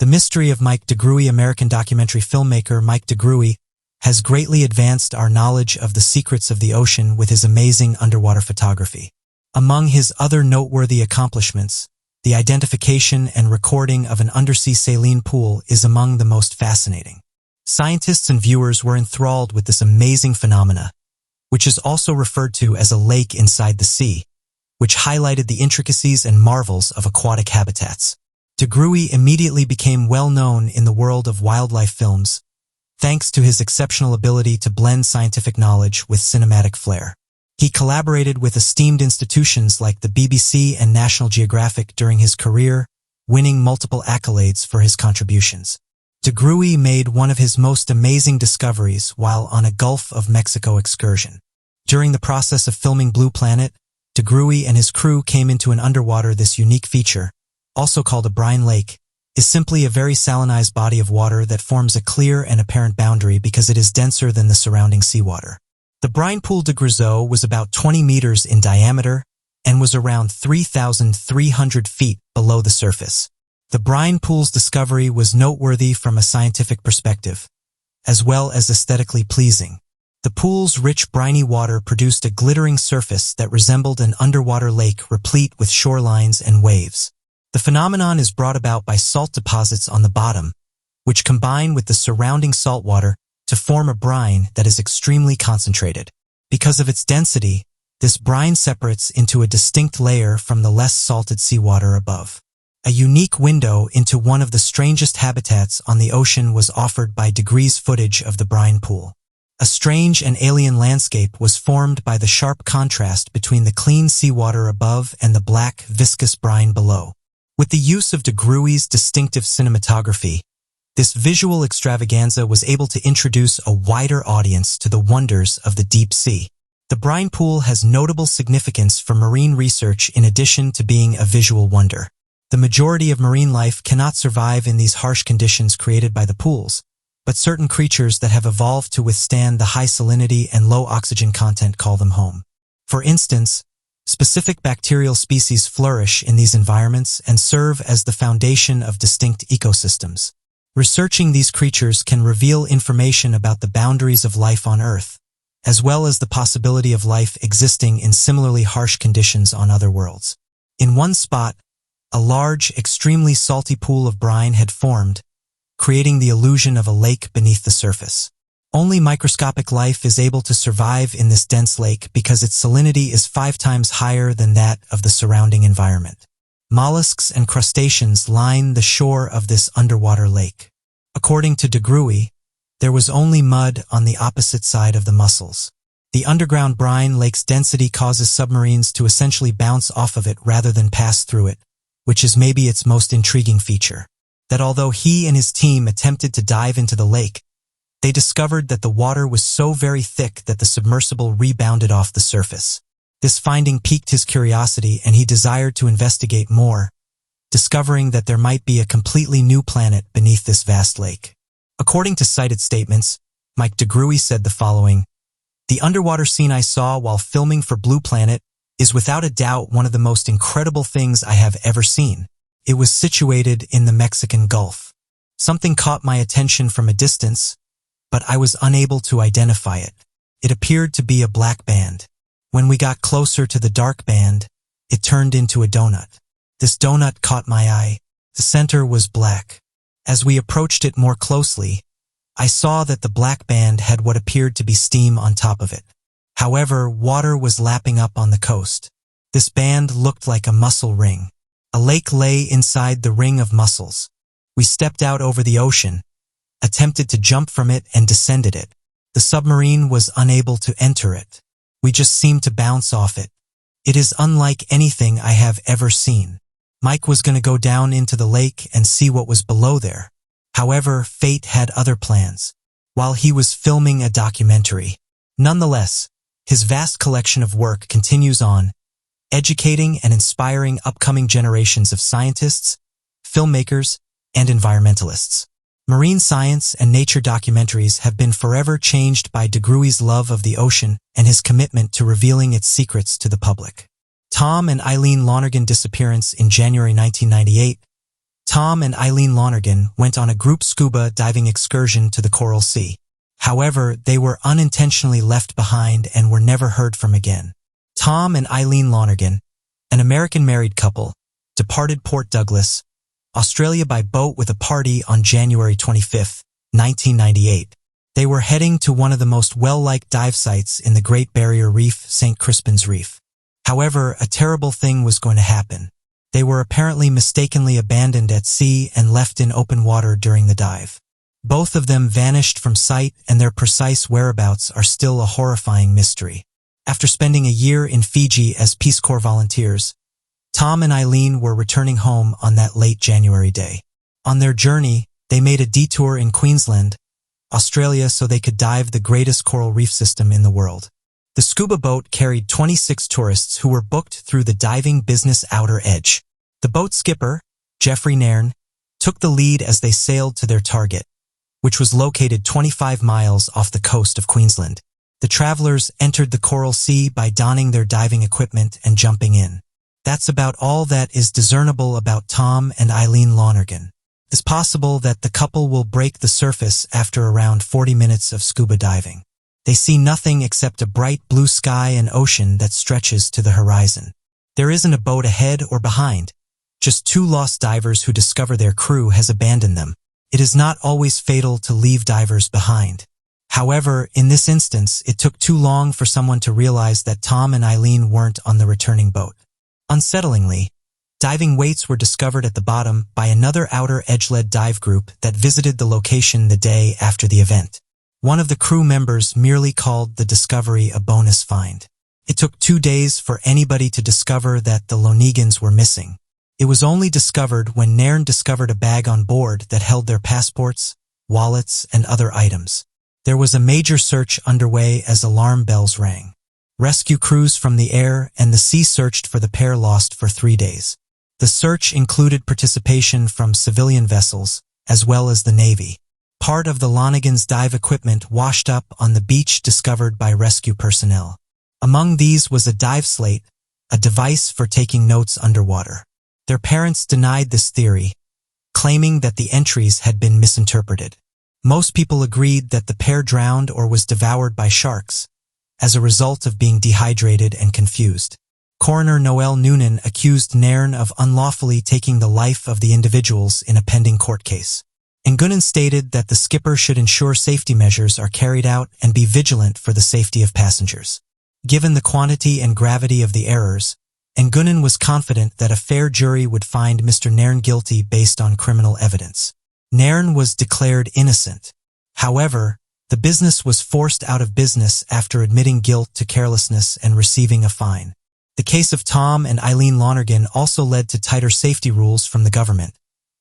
The mystery of Mike DeGruy, American documentary filmmaker Mike DeGruy, has greatly advanced our knowledge of the secrets of the ocean with his amazing underwater photography. Among his other noteworthy accomplishments, the identification and recording of an undersea saline pool is among the most fascinating. Scientists and viewers were enthralled with this amazing phenomena, which is also referred to as a lake inside the sea, which highlighted the intricacies and marvels of aquatic habitats. DeGruy immediately became well known in the world of wildlife films, thanks to his exceptional ability to blend scientific knowledge with cinematic flair. He collaborated with esteemed institutions like the BBC and National Geographic during his career, winning multiple accolades for his contributions. DeGruy made one of his most amazing discoveries while on a Gulf of Mexico excursion. During the process of filming Blue Planet, DeGruy and his crew came into an underwater. This unique feature, also called a brine lake, is simply a very salinized body of water that forms a clear and apparent boundary because it is denser than the surrounding seawater. The brine pool de Grisou was about 20 meters in diameter and was around 3,300 feet below the surface. The brine pool's discovery was noteworthy from a scientific perspective, as well as aesthetically pleasing. The pool's rich briny water produced a glittering surface that resembled an underwater lake replete with shorelines and waves. The phenomenon is brought about by salt deposits on the bottom, which combine with the surrounding salt water to form a brine that is extremely concentrated. Because of its density, this brine separates into a distinct layer from the less salted seawater above. A unique window into one of the strangest habitats on the ocean was offered by DeGruy's footage of the brine pool. A strange and alien landscape was formed by the sharp contrast between the clean seawater above and the black, viscous brine below. With the use of DeGruy's distinctive cinematography, this visual extravaganza was able to introduce a wider audience to the wonders of the deep sea. The brine pool has notable significance for marine research in addition to being a visual wonder. The majority of marine life cannot survive in these harsh conditions created by the pools, but certain creatures that have evolved to withstand the high salinity and low oxygen content call them home. For instance, specific bacterial species flourish in these environments and serve as the foundation of distinct ecosystems. Researching these creatures can reveal information about the boundaries of life on Earth, as well as the possibility of life existing in similarly harsh conditions on other worlds. In one spot, a large, extremely salty pool of brine had formed, creating the illusion of a lake beneath the surface. Only microscopic life is able to survive in this dense lake because its salinity is 5 times higher than that of the surrounding environment. Mollusks and crustaceans line the shore of this underwater lake. According to DeGruy, there was only mud on the opposite side of the mussels. The underground brine lake's density causes submarines to essentially bounce off of it rather than pass through it, which is maybe its most intriguing feature. That although he and his team attempted to dive into the lake, they discovered that the water was so very thick that the submersible rebounded off the surface. This finding piqued his curiosity and he desired to investigate more, discovering that there might be a completely new planet beneath this vast lake. According to cited statements, Mike DeGruy said the following: "The underwater scene I saw while filming for Blue Planet is without a doubt one of the most incredible things I have ever seen. It was situated in the Mexican Gulf. Something caught my attention from a distance, but I was unable to identify it. It appeared to be a black band. When we got closer to the dark band, it turned into a donut. This donut caught my eye. The center was black. As we approached it more closely, I saw that the black band had what appeared to be steam on top of it. However, water was lapping up on the coast. This band looked like a mussel ring. A lake lay inside the ring of mussels. We stepped out over the ocean, attempted to jump from it and descended it. The submarine was unable to enter it. We just seemed to bounce off it. It is unlike anything I have ever seen." Mike was going to go down into the lake and see what was below there. However, fate had other plans, while he was filming a documentary. Nonetheless, his vast collection of work continues on, educating and inspiring upcoming generations of scientists, filmmakers, and environmentalists. Marine science and nature documentaries have been forever changed by DeGruy's love of the ocean and his commitment to revealing its secrets to the public. Tom and Eileen Lonergan disappearance in January 1998. Tom and Eileen Lonergan went on a group scuba diving excursion to the Coral Sea. However, they were unintentionally left behind and were never heard from again. Tom and Eileen Lonergan, an American married couple, departed Port Douglas, Australia by boat with a party on January 25, 1998. They were heading to one of the most well-liked dive sites in the Great Barrier Reef, St. Crispin's Reef. However, a terrible thing was going to happen. They were apparently mistakenly abandoned at sea and left in open water during the dive. Both of them vanished from sight, and their precise whereabouts are still a horrifying mystery. After spending a year in Fiji as Peace Corps volunteers, Tom and Eileen were returning home on that late January day. On their journey, they made a detour in Queensland, Australia, so they could dive the greatest coral reef system in the world. The scuba boat carried 26 tourists who were booked through the diving business outer edge. The boat skipper, Jeffrey Nairn, took the lead as they sailed to their target, which was located 25 miles off the coast of Queensland. The travelers entered the Coral Sea by donning their diving equipment and jumping in. That's about all that is discernible about Tom and Eileen Lonergan. It's possible that the couple will break the surface after around 40 minutes of scuba diving. They see nothing except a bright blue sky and ocean that stretches to the horizon. There isn't a boat ahead or behind, just two lost divers who discover their crew has abandoned them. It is not always fatal to leave divers behind. However, in this instance, it took too long for someone to realize that Tom and Eileen weren't on the returning boat. Unsettlingly, diving weights were discovered at the bottom by another outer edge-led dive group that visited the location the day after the event. One of the crew members merely called the discovery a bonus find. It took 2 days for anybody to discover that the Lonegans were missing. It was only discovered when Nairn discovered a bag on board that held their passports, wallets, and other items. There was a major search underway as alarm bells rang. Rescue crews from the air and the sea searched for the pair lost for 3 days. The search included participation from civilian vessels, as well as the Navy. Part of the Lonegans' dive equipment washed up on the beach discovered by rescue personnel. Among these was a dive slate, a device for taking notes underwater. Their parents denied this theory, claiming that the entries had been misinterpreted. Most people agreed that the pair drowned or was devoured by sharks, as a result of being dehydrated and confused. Coroner Noel Noonan accused Nairn of unlawfully taking the life of the individuals in a pending court case. Nguyen stated that the skipper should ensure safety measures are carried out and be vigilant for the safety of passengers. Given the quantity and gravity of the errors, Nguyen was confident that a fair jury would find Mr. Nairn guilty based on criminal evidence. Nairn was declared innocent. However, the business was forced out of business after admitting guilt to carelessness and receiving a fine. The case of Tom and Eileen Lonergan also led to tighter safety rules from the government,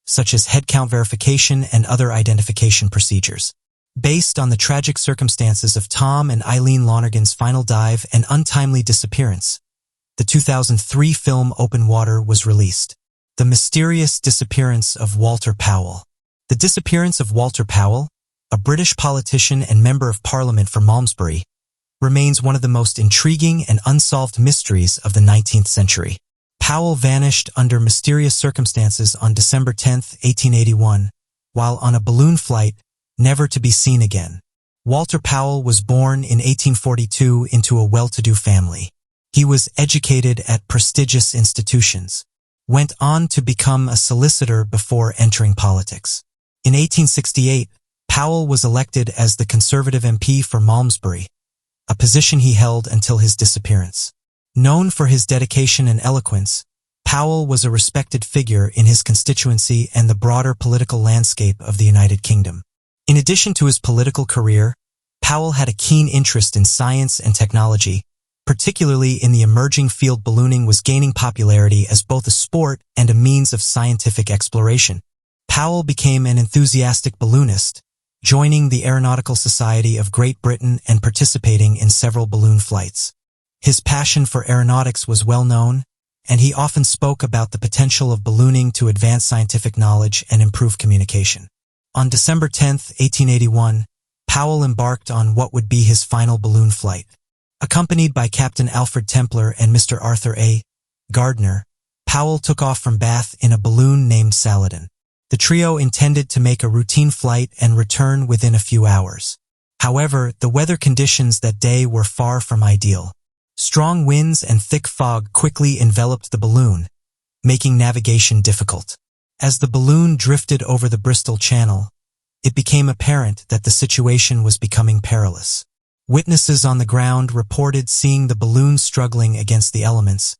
such as headcount verification and other identification procedures. Based on the tragic circumstances of Tom and Eileen Lonergan's final dive and untimely disappearance, the 2003 film Open Water was released. The mysterious disappearance of Walter Powell. The disappearance of Walter Powell, a British politician and member of Parliament for Malmesbury, remains one of the most intriguing and unsolved mysteries of the 19th century. Powell vanished under mysterious circumstances on December 10, 1881, while on a balloon flight, never to be seen again. Walter Powell was born in 1842 into a well-to-do family. He was educated at prestigious institutions, went on to become a solicitor before entering politics. In 1868, Powell was elected as the Conservative MP for Malmesbury, a position he held until his disappearance. Known for his dedication and eloquence, Powell was a respected figure in his constituency and the broader political landscape of the United Kingdom. In addition to his political career, Powell had a keen interest in science and technology, particularly in the emerging field ballooning was gaining popularity as both a sport and a means of scientific exploration. Powell became an enthusiastic balloonist, joining the Aeronautical Society of Great Britain and participating in several balloon flights. His passion for aeronautics was well known, and he often spoke about the potential of ballooning to advance scientific knowledge and improve communication. On December 10, 1881, Powell embarked on what would be his final balloon flight. Accompanied by Captain Alfred Templer and Mr. Arthur A. Gardner, Powell took off from Bath in a balloon named Saladin. The trio intended to make a routine flight and return within a few hours. However, the weather conditions that day were far from ideal. Strong winds and thick fog quickly enveloped the balloon, making navigation difficult. As the balloon drifted over the Bristol Channel, it became apparent that the situation was becoming perilous. Witnesses on the ground reported seeing the balloon struggling against the elements,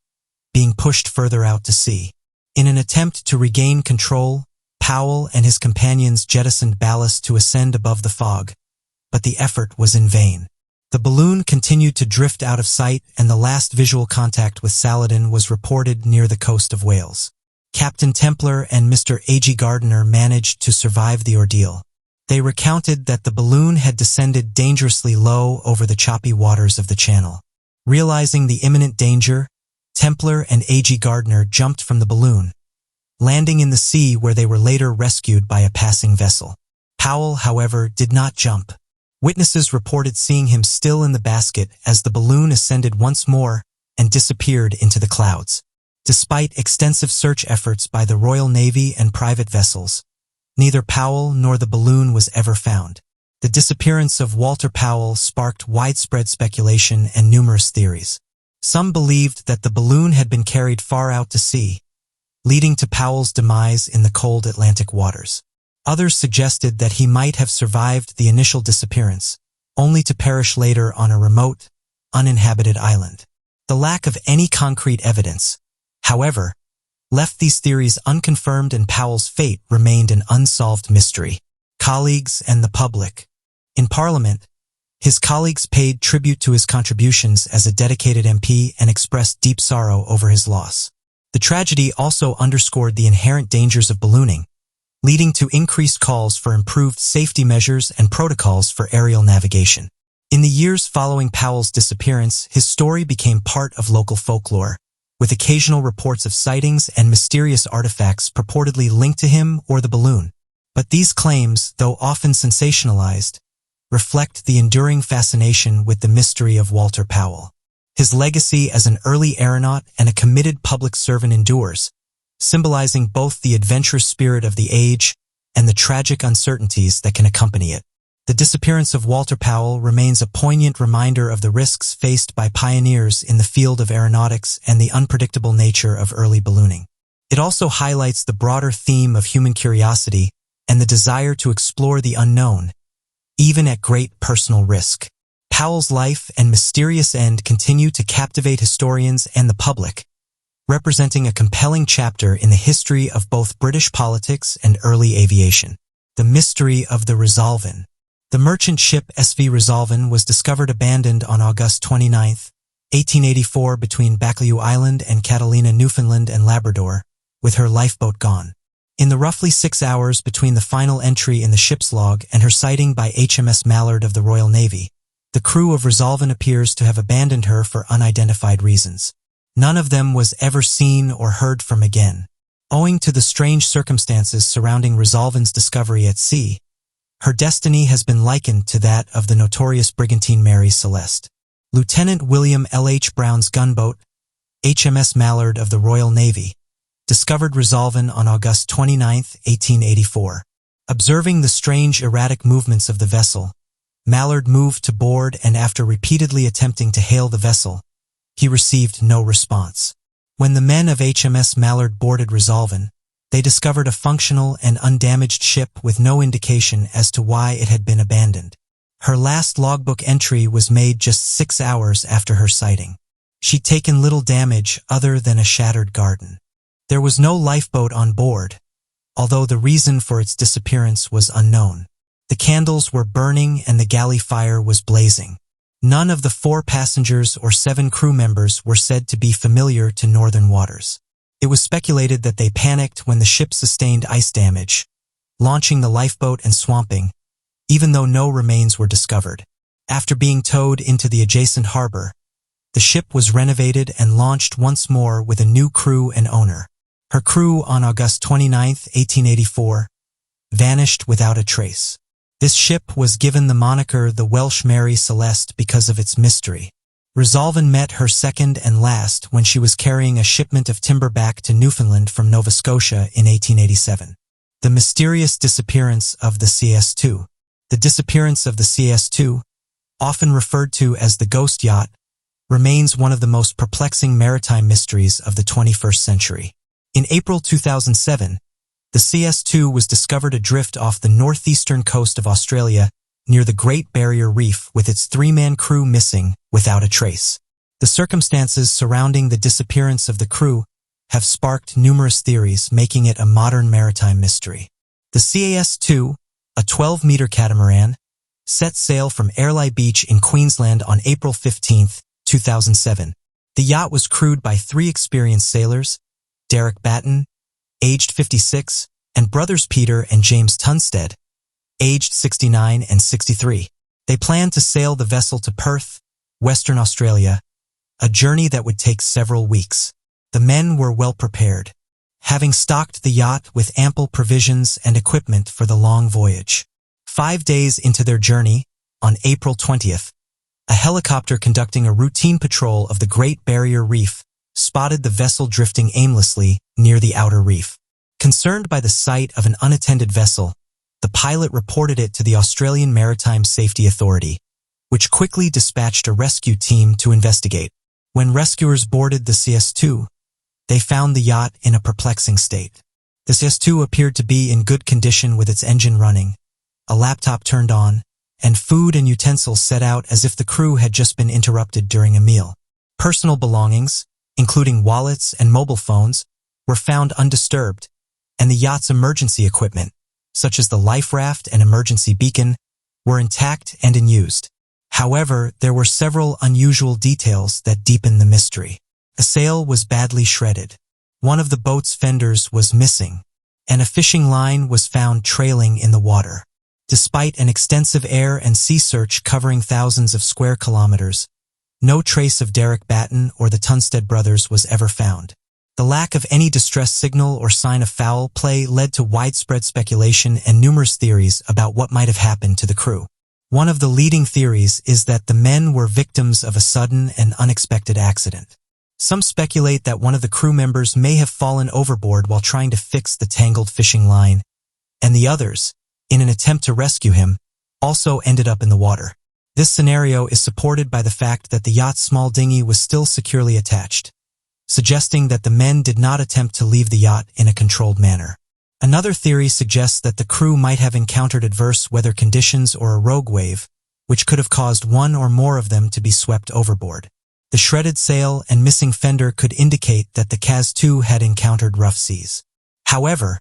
being pushed further out to sea. In an attempt to regain control, Powell and his companions jettisoned ballast to ascend above the fog, but the effort was in vain. The balloon continued to drift out of sight, and the last visual contact with Saladin was reported near the coast of Wales. Captain Templar and Mr. A.G. Gardiner managed to survive the ordeal. They recounted that the balloon had descended dangerously low over the choppy waters of the channel. Realizing the imminent danger, Templar and A.G. Gardiner jumped from the balloon, landing in the sea where they were later rescued by a passing vessel. Powell, however, did not jump. Witnesses reported seeing him still in the basket as the balloon ascended once more and disappeared into the clouds. Despite extensive search efforts by the Royal Navy and private vessels, neither Powell nor the balloon was ever found. The disappearance of Walter Powell sparked widespread speculation and numerous theories. Some believed that the balloon had been carried far out to sea, leading to Powell's demise in the cold Atlantic waters. Others suggested that he might have survived the initial disappearance, only to perish later on a remote, uninhabited island. The lack of any concrete evidence, however, left these theories unconfirmed, and Powell's fate remained an unsolved mystery. Colleagues and the public. In Parliament, his colleagues paid tribute to his contributions as a dedicated MP and expressed deep sorrow over his loss. The tragedy also underscored the inherent dangers of ballooning, leading to increased calls for improved safety measures and protocols for aerial navigation. In the years following Powell's disappearance, his story became part of local folklore, with occasional reports of sightings and mysterious artifacts purportedly linked to him or the balloon. But these claims, though often sensationalized, reflect the enduring fascination with the mystery of Walter Powell. His legacy as an early aeronaut and a committed public servant endures, symbolizing both the adventurous spirit of the age and the tragic uncertainties that can accompany it. The disappearance of Walter Powell remains a poignant reminder of the risks faced by pioneers in the field of aeronautics and the unpredictable nature of early ballooning. It also highlights the broader theme of human curiosity and the desire to explore the unknown, even at great personal risk. Powell's life and mysterious end continue to captivate historians and the public, representing a compelling chapter in the history of both British politics and early aviation. The mystery of the Resolven. The merchant ship SV Resolven was discovered abandoned on August 29, 1884 between Baccalieu Island and Catalina, Newfoundland and Labrador, with her lifeboat gone. In the roughly 6 hours between the final entry in the ship's log and her sighting by HMS Mallard of the Royal Navy, the crew of Resolven appears to have abandoned her for unidentified reasons. None of them was ever seen or heard from again. Owing to the strange circumstances surrounding Resolven's discovery at sea, her destiny has been likened to that of the notorious brigantine Mary Celeste. Lieutenant William L. H. Brown's gunboat, HMS Mallard of the Royal Navy, discovered Resolven on August 29, 1884. Observing the strange erratic movements of the vessel, Mallard moved to board, and after repeatedly attempting to hail the vessel, he received no response. When the men of HMS Mallard boarded Resolven, they discovered a functional and undamaged ship with no indication as to why it had been abandoned. Her last logbook entry was made just 6 hours after her sighting. She'd taken little damage other than a shattered garden. There was no lifeboat on board, although the reason for its disappearance was unknown. The candles were burning and the galley fire was blazing. None of the 4 passengers or 7 crew members were said to be familiar to northern waters. It was speculated that they panicked when the ship sustained ice damage, launching the lifeboat and swamping, even though no remains were discovered. After being towed into the adjacent harbor, the ship was renovated and launched once more with a new crew and owner. Her crew on August 29, 1884, vanished without a trace. This ship was given the moniker the Welsh Mary Celeste because of its mystery. Resolven met her second and last when she was carrying a shipment of timber back to Newfoundland from Nova Scotia in 1887. The mysterious disappearance of the CS2. The disappearance of the CS2, often referred to as the ghost yacht, remains one of the most perplexing maritime mysteries of the 21st century. In April 2007, the CS2 was discovered adrift off the northeastern coast of Australia near the Great Barrier Reef with its three-man crew missing without a trace. The circumstances surrounding the disappearance of the crew have sparked numerous theories, making it a modern maritime mystery. The CS2, a 12-meter catamaran, set sail from Airlie Beach in Queensland on April 15, 2007. The yacht was crewed by three experienced sailors, Derek Batten, aged 56, and brothers Peter and James Tunstead, aged 69 and 63. They planned to sail the vessel to Perth, Western Australia, a journey that would take several weeks. The men were well prepared, having stocked the yacht with ample provisions and equipment for the long voyage. 5 days into their journey, on April 20th, a helicopter conducting a routine patrol of the Great Barrier Reef spotted the vessel drifting aimlessly near the outer reef. Concerned by the sight of an unattended vessel, the pilot reported it to the Australian Maritime Safety Authority, which quickly dispatched a rescue team to investigate. When rescuers boarded the CS2, they found the yacht in a perplexing state. The CS2 appeared to be in good condition with its engine running, a laptop turned on, and food and utensils set out as if the crew had just been interrupted during a meal. Personal belongings, including wallets and mobile phones, were found undisturbed, and the yacht's emergency equipment, such as the life raft and emergency beacon, were intact and in use. However, there were several unusual details that deepened the mystery. A sail was badly shredded. One of the boat's fenders was missing, and a fishing line was found trailing in the water. Despite an extensive air and sea search covering thousands of square kilometers, no trace of Derek Batten or the Tunstead brothers was ever found. The lack of any distress signal or sign of foul play led to widespread speculation and numerous theories about what might have happened to the crew. One of the leading theories is that the men were victims of a sudden and unexpected accident. Some speculate that one of the crew members may have fallen overboard while trying to fix the tangled fishing line, and the others, in an attempt to rescue him, also ended up in the water. This scenario is supported by the fact that the yacht's small dinghy was still securely attached, suggesting that the men did not attempt to leave the yacht in a controlled manner. Another theory suggests that the crew might have encountered adverse weather conditions or a rogue wave, which could have caused one or more of them to be swept overboard. The shredded sail and missing fender could indicate that the CS2 had encountered rough seas. However,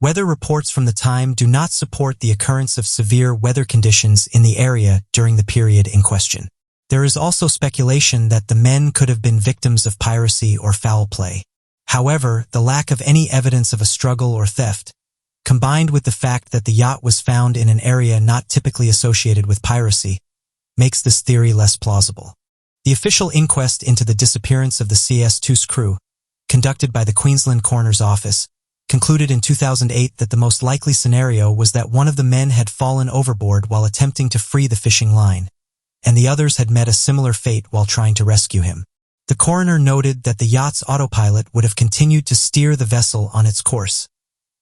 weather reports from the time do not support the occurrence of severe weather conditions in the area during the period in question. There is also speculation that the men could have been victims of piracy or foul play. However, the lack of any evidence of a struggle or theft, combined with the fact that the yacht was found in an area not typically associated with piracy, makes this theory less plausible. The official inquest into the disappearance of the CS2's crew, conducted by the Queensland Coroner's Office, concluded in 2008 that the most likely scenario was that one of the men had fallen overboard while attempting to free the fishing line, and the others had met a similar fate while trying to rescue him. The coroner noted that the yacht's autopilot would have continued to steer the vessel on its course,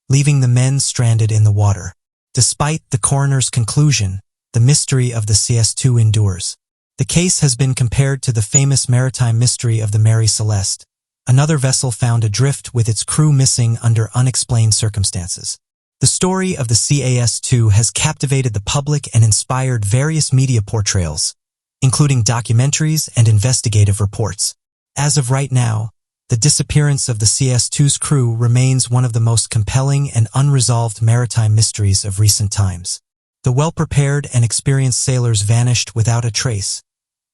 leaving the men stranded in the water. Despite the coroner's conclusion, the mystery of the CS2 endures. The case has been compared to the famous maritime mystery of the Mary Celeste, another vessel found adrift with its crew missing under unexplained circumstances. The story of the CS2 has captivated the public and inspired various media portrayals, including documentaries and investigative reports. As of right now, the disappearance of the CS2's crew remains one of the most compelling and unresolved maritime mysteries of recent times. The well-prepared and experienced sailors vanished without a trace,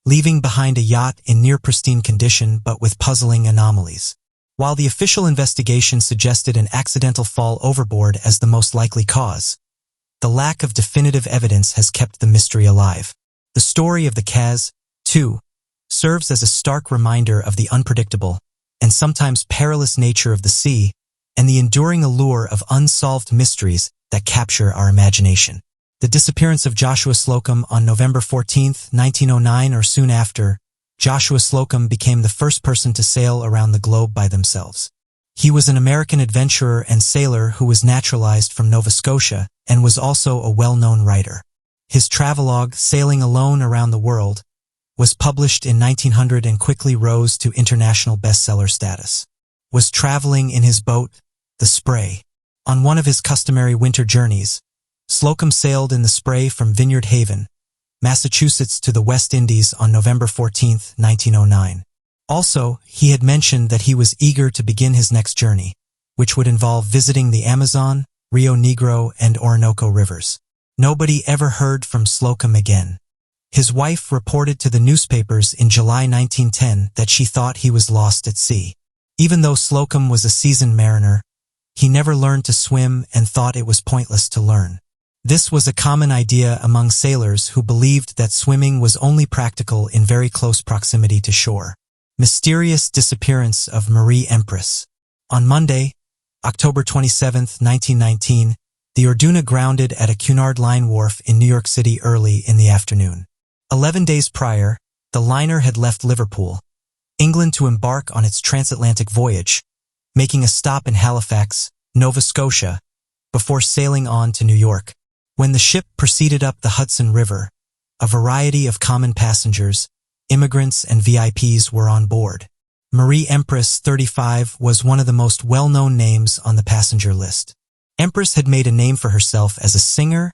leaving behind a yacht in near-pristine condition but with puzzling anomalies. While the official investigation suggested an accidental fall overboard as the most likely cause, the lack of definitive evidence has kept the mystery alive. The story of the CS2 serves as a stark reminder of the unpredictable and sometimes perilous nature of the sea and the enduring allure of unsolved mysteries that capture our imagination. The disappearance of Joshua Slocum on November 14, 1909 or soon after, Joshua Slocum became the first person to sail around the globe by themselves. He was an American adventurer and sailor who was naturalized from Nova Scotia and was also a well-known writer. His travelogue, Sailing Alone Around the World, was published in 1900 and quickly rose to international bestseller status. Was traveling in his boat, the Spray. On one of his customary winter journeys, Slocum sailed in the Spray from Vineyard Haven, Massachusetts to the West Indies on November 14, 1909. Also, he had mentioned that he was eager to begin his next journey, which would involve visiting the Amazon, Rio Negro, and Orinoco rivers. Nobody ever heard from Slocum again. His wife reported to the newspapers in July 1910 that she thought he was lost at sea. Even though Slocum was a seasoned mariner, he never learned to swim and thought it was pointless to learn. This was a common idea among sailors who believed that swimming was only practical in very close proximity to shore. Mysterious disappearance of Marie Empress. On Monday, October 27, 1919, the Orduna grounded at a Cunard Line wharf in New York City early in the afternoon. 11 days prior, the liner had left Liverpool, England, to embark on its transatlantic voyage, making a stop in Halifax, Nova Scotia, before sailing on to New York. When the ship proceeded up the Hudson River, a variety of common passengers, immigrants, and VIPs were on board. Marie Empress, 35, was one of the most well-known names on the passenger list. Empress had made a name for herself as a singer,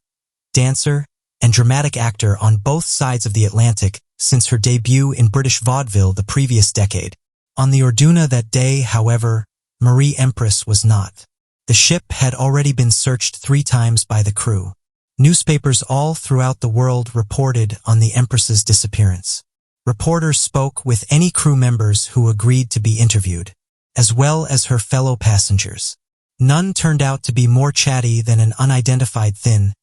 dancer, and dramatic actor on both sides of the Atlantic since her debut in British vaudeville the previous decade. On the Orduna that day, however, Marie Empress was not. The ship had already been searched 3 times by the crew. Newspapers all throughout the world reported on the Empress's disappearance. Reporters spoke with any crew members who agreed to be interviewed, as well as her fellow passengers. None turned out to be more chatty than an unidentified thin,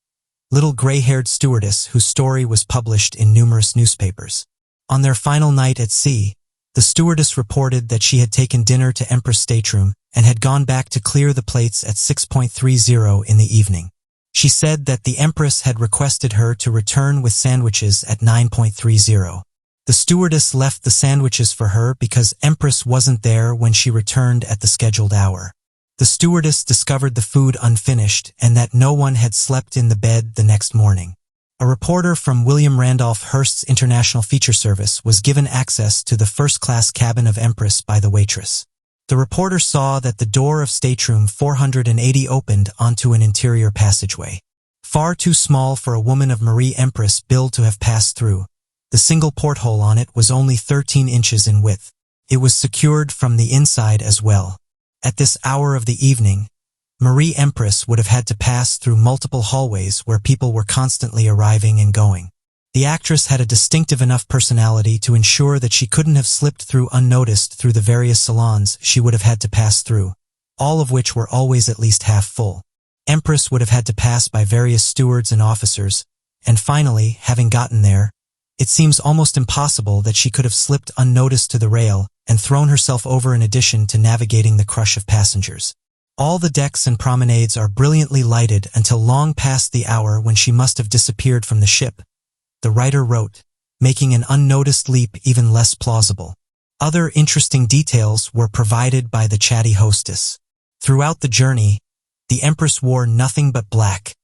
little gray-haired stewardess whose story was published in numerous newspapers. On their final night at sea, the stewardess reported that she had taken dinner to Empress' stateroom and had gone back to clear the plates at 6:30 in the evening. She said that the Empress had requested her to return with sandwiches at 9:30. The stewardess left the sandwiches for her because Empress wasn't there when she returned at the scheduled hour. The stewardess discovered the food unfinished and that no one had slept in the bed the next morning. A reporter from William Randolph Hearst's International Feature Service was given access to the first-class cabin of Empress by the waitress. The reporter saw that the door of stateroom 480 opened onto an interior passageway. Far too small for a woman of Marie Empress' build to have passed through, the single porthole on it was only 13 inches in width. It was secured from the inside as well. At this hour of the evening, Marie Empress would have had to pass through multiple hallways where people were constantly arriving and going. The actress had a distinctive enough personality to ensure that she couldn't have slipped through unnoticed through the various salons she would have had to pass through, all of which were always at least half full. Empress would have had to pass by various stewards and officers, and finally, having gotten there, it seems almost impossible that she could have slipped unnoticed to the rail and thrown herself over in addition to navigating the crush of passengers. All the decks and promenades are brilliantly lighted until long past the hour when she must have disappeared from the ship, the writer wrote, making an unnoticed leap even less plausible. Other interesting details were provided by the chatty hostess. Throughout the journey, the Empress wore nothing but black,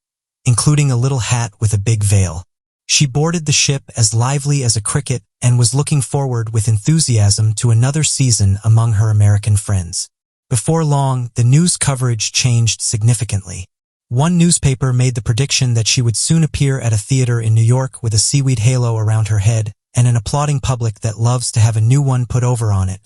including a little hat with a big veil. She boarded the ship as lively as a cricket and was looking forward with enthusiasm to another season among her American friends. Before long, the news coverage changed significantly. One newspaper made the prediction that she would soon appear at a theater in New York with a seaweed halo around her head and an applauding public that loves to have a new one put over on it,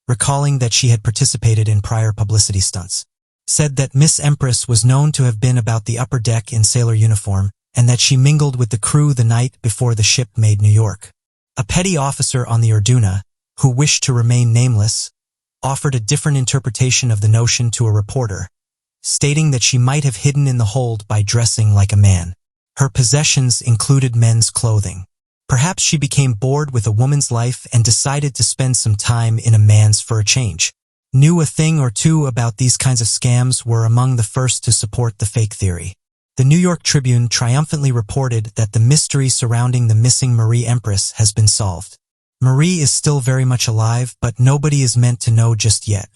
recalling that she had participated in prior publicity stunts. Said that Miss Empress was known to have been about the upper deck in sailor uniform and that she mingled with the crew the night before the ship made New York. A petty officer on the Orduna, who wished to remain nameless, offered a different interpretation of the notion to a reporter, stating that she might have hidden in the hold by dressing like a man. Her possessions included men's clothing. Perhaps she became bored with a woman's life and decided to spend some time in a man's for a change. Knew a thing or two about these kinds of scams were among the first to support the fake theory. The New York Tribune triumphantly reported that the mystery surrounding the missing Marie Empress has been solved. Marie is still very much alive, but nobody is meant to know just yet.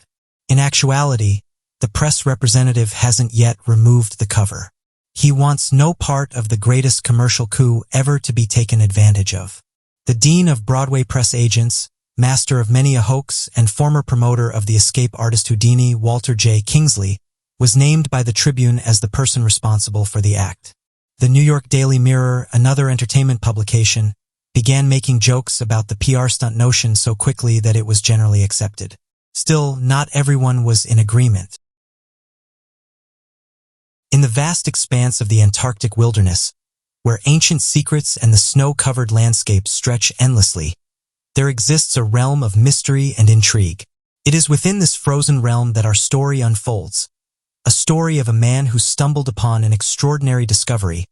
In actuality, the press representative hasn't yet removed the cover. He wants no part of the greatest commercial coup ever to be taken advantage of. The dean of Broadway press agents, master of many a hoax and former promoter of the escape artist Houdini, Walter J. Kingsley, was named by the Tribune as the person responsible for the act. The New York Daily Mirror, another entertainment publication, began making jokes about the PR stunt notion so quickly that it was generally accepted. Still, not everyone was in agreement. In the vast expanse of the Antarctic wilderness, where ancient secrets and the snow-covered landscapes stretch endlessly, there exists a realm of mystery and intrigue. It is within this frozen realm that our story unfolds, a story of a man who stumbled upon an extraordinary discovery,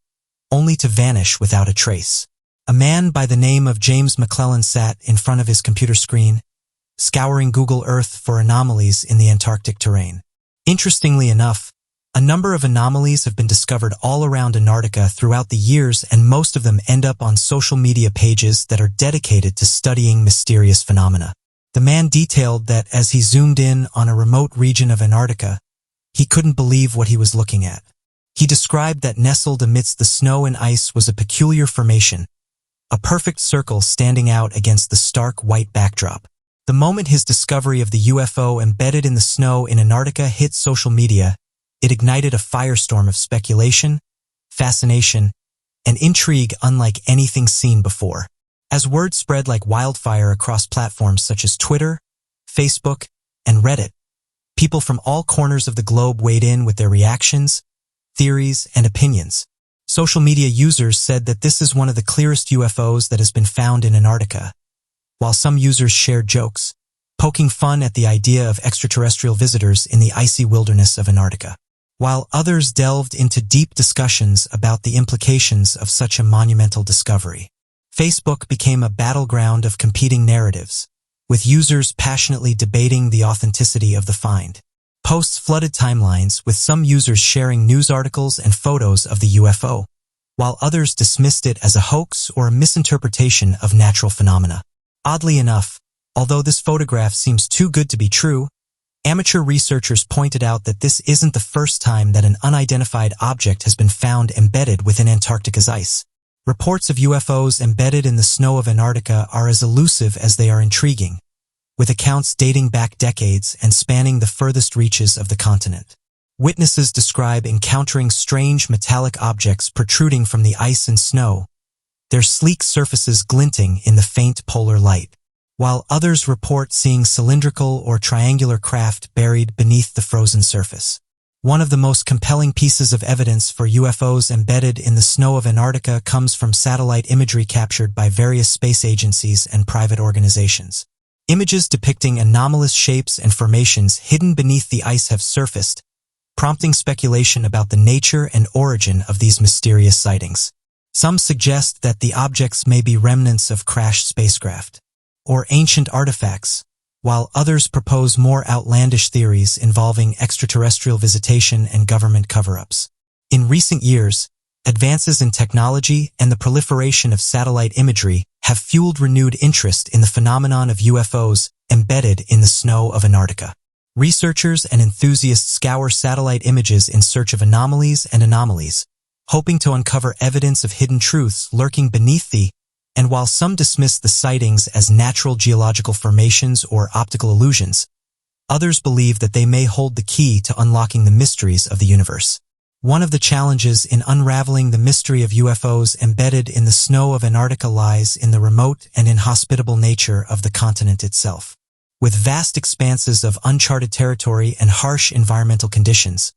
only to vanish without a trace. A man by the name of James McClellan sat in front of his computer screen, scouring Google Earth for anomalies in the Antarctic terrain. Interestingly enough, a number of anomalies have been discovered all around Antarctica throughout the years, and most of them end up on social media pages that are dedicated to studying mysterious phenomena. The man detailed that as he zoomed in on a remote region of Antarctica, he couldn't believe what he was looking at. He described that nestled amidst the snow and ice was a peculiar formation, a perfect circle standing out against the stark white backdrop. The moment his discovery of the UFO embedded in the snow in Antarctica hit social media, it ignited a firestorm of speculation, fascination, and intrigue unlike anything seen before. As word spread like wildfire across platforms such as Twitter, Facebook, and Reddit, people from all corners of the globe weighed in with their reactions, theories, and opinions. Social media users said that this is one of the clearest UFOs that has been found in Antarctica, while some users shared jokes, poking fun at the idea of extraterrestrial visitors in the icy wilderness of Antarctica, while others delved into deep discussions about the implications of such a monumental discovery. Facebook became a battleground of competing narratives, with users passionately debating the authenticity of the find. Posts flooded timelines, with some users sharing news articles and photos of the UFO, while others dismissed it as a hoax or a misinterpretation of natural phenomena. Oddly enough, although this photograph seems too good to be true, amateur researchers pointed out that this isn't the first time that an unidentified object has been found embedded within Antarctica's ice. Reports of UFOs embedded in the snow of Antarctica are as elusive as they are intriguing, with accounts dating back decades and spanning the furthest reaches of the continent. Witnesses describe encountering strange metallic objects protruding from the ice and snow, their sleek surfaces glinting in the faint polar light, while others report seeing cylindrical or triangular craft buried beneath the frozen surface. One of the most compelling pieces of evidence for UFOs embedded in the snow of Antarctica comes from satellite imagery captured by various space agencies and private organizations. Images depicting anomalous shapes and formations hidden beneath the ice have surfaced, prompting speculation about the nature and origin of these mysterious sightings. Some suggest that the objects may be remnants of crashed spacecraft or ancient artifacts, while others propose more outlandish theories involving extraterrestrial visitation and government cover-ups. In recent years, advances in technology and the proliferation of satellite imagery have fueled renewed interest in the phenomenon of UFOs embedded in the snow of Antarctica. Researchers and enthusiasts scour satellite images in search of anomalies, hoping to uncover evidence of hidden truths lurking beneath the, and while some dismiss the sightings as natural geological formations or optical illusions, others believe that they may hold the key to unlocking the mysteries of the universe. One of the challenges in unraveling the mystery of UFOs embedded in the snow of Antarctica lies in the remote and inhospitable nature of the continent itself. With vast expanses of uncharted territory and harsh environmental conditions,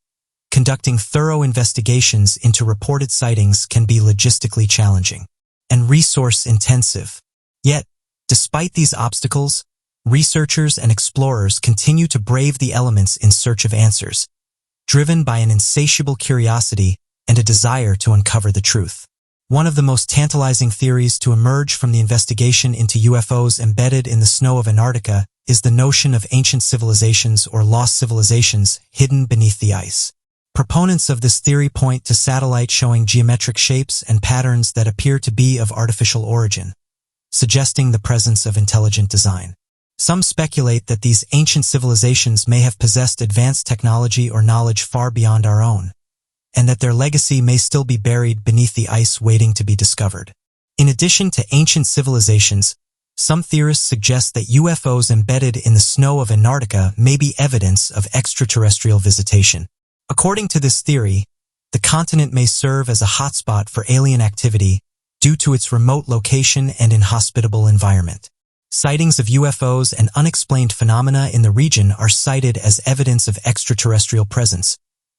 conducting thorough investigations into reported sightings can be logistically challenging and resource-intensive. Yet, despite these obstacles, researchers and explorers continue to brave the elements in search of answers, driven by an insatiable curiosity and a desire to uncover the truth. One of the most tantalizing theories to emerge from the investigation into UFOs embedded in the snow of Antarctica is the notion of ancient civilizations or lost civilizations hidden beneath the ice. Proponents of this theory point to satellites showing geometric shapes and patterns that appear to be of artificial origin, suggesting the presence of intelligent design. Some speculate that these ancient civilizations may have possessed advanced technology or knowledge far beyond our own, and that their legacy may still be buried beneath the ice waiting to be discovered. In addition to ancient civilizations, some theorists suggest that UFOs embedded in the snow of Antarctica may be evidence of extraterrestrial visitation. According to this theory, the continent may serve as a hotspot for alien activity due to its remote location and inhospitable environment. Sightings of UFOs and unexplained phenomena in the region are cited as evidence of extraterrestrial presence,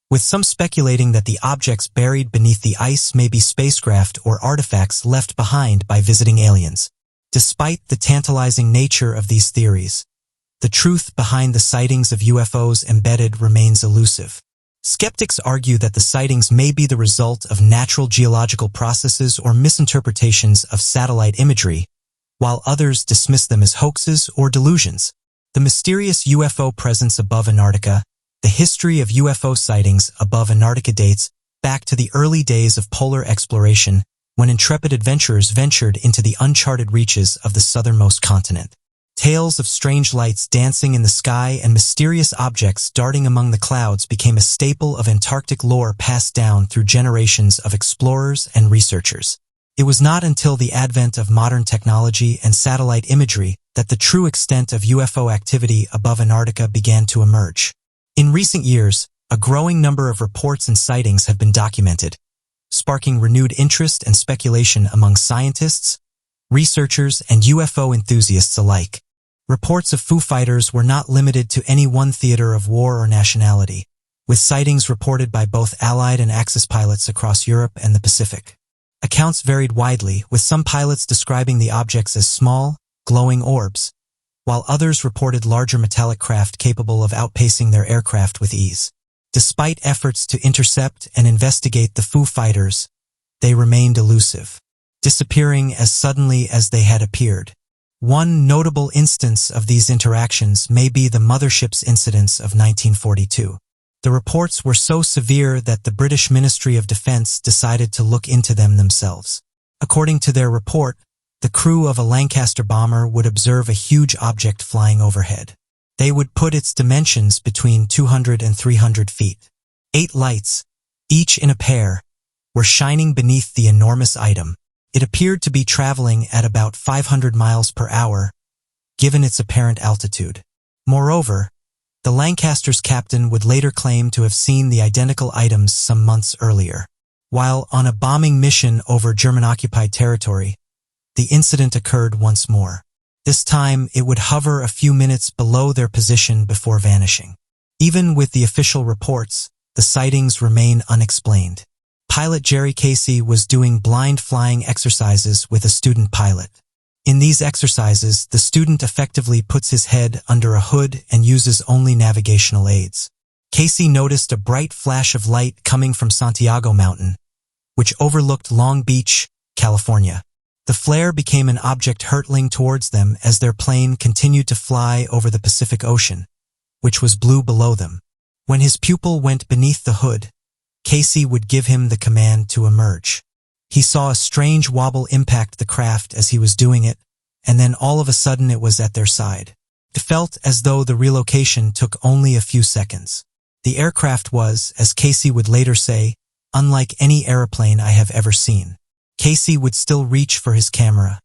with some speculating that the objects buried beneath the ice may be spacecraft or artifacts left behind by visiting aliens. Despite the tantalizing nature of these theories, the truth behind the sightings of UFOs embedded remains elusive. Skeptics argue that the sightings may be the result of natural geological processes or misinterpretations of satellite imagery, while others dismiss them as hoaxes or delusions. The mysterious UFO presence above Antarctica. The history of UFO sightings above Antarctica dates back to the early days of polar exploration, when intrepid adventurers ventured into the uncharted reaches of the southernmost continent. Tales of strange lights dancing in the sky and mysterious objects darting among the clouds became a staple of Antarctic lore passed down through generations of explorers and researchers. It was not until the advent of modern technology and satellite imagery that the true extent of UFO activity above Antarctica began to emerge. In recent years, a growing number of reports and sightings have been documented, sparking renewed interest and speculation among scientists, researchers, and UFO enthusiasts alike. Reports of Foo Fighters were not limited to any one theater of war or nationality, with sightings reported by both Allied and Axis pilots across Europe and the Pacific. Accounts varied widely, with some pilots describing the objects as small, glowing orbs, while others reported larger metallic craft capable of outpacing their aircraft with ease. Despite efforts to intercept and investigate the Foo Fighters, they remained elusive, disappearing as suddenly as they had appeared. One notable instance of these interactions may be the mothership's incidents of 1942. The reports were so severe that the British Ministry of Defence decided to look into them themselves. According to their report, the crew of a Lancaster bomber would observe a huge object flying overhead. They would put its dimensions between 200 and 300 feet. 8 lights, each in a pair, were shining beneath the enormous item. It appeared to be traveling at about 500 miles per hour, given its apparent altitude. Moreover, the Lancaster's captain would later claim to have seen the identical items some months earlier. While on a bombing mission over German-occupied territory, the incident occurred once more. This time, it would hover a few minutes below their position before vanishing. Even with the official reports, the sightings remain unexplained. Pilot Jerry Casey was doing blind flying exercises with a student pilot. In these exercises, the student effectively puts his head under a hood and uses only navigational aids. Casey noticed a bright flash of light coming from Santiago Mountain, which overlooked Long Beach, California. The flare became an object hurtling towards them as their plane continued to fly over the Pacific Ocean, which was blue below them. When his pupil went beneath the hood, Casey would give him the command to emerge. He saw a strange wobble impact the craft as he was doing it, and then all of a sudden it was at their side. It felt as though the relocation took only a few seconds. The aircraft was, as Casey would later say, unlike any aeroplane I have ever seen. Casey would still reach for his camera.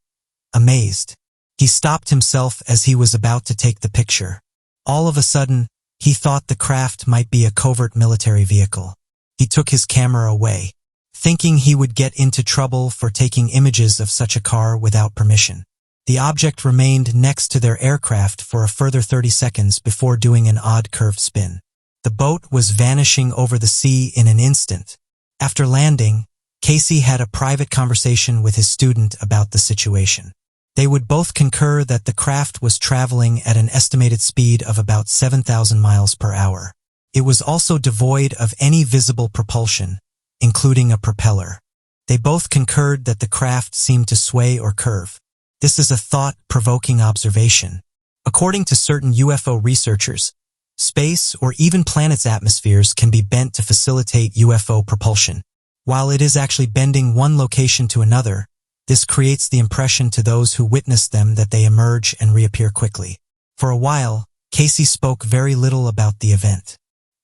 Amazed, he stopped himself as he was about to take the picture. All of a sudden, he thought the craft might be a covert military vehicle. He took his camera away, thinking he would get into trouble for taking images of such a car without permission. The object remained next to their aircraft for a further 30 seconds before doing an odd curved spin. The boat was vanishing over the sea in an instant. After landing, Casey had a private conversation with his student about the situation. They would both concur that the craft was traveling at an estimated speed of about 7,000 miles per hour. It was also devoid of any visible propulsion, including a propeller. They both concurred that the craft seemed to sway or curve. This is a thought-provoking observation. According to certain UFO researchers, space or even planets' atmospheres can be bent to facilitate UFO propulsion. While it is actually bending one location to another, this creates the impression to those who witness them that they emerge and reappear quickly. For a while, Casey spoke very little about the event.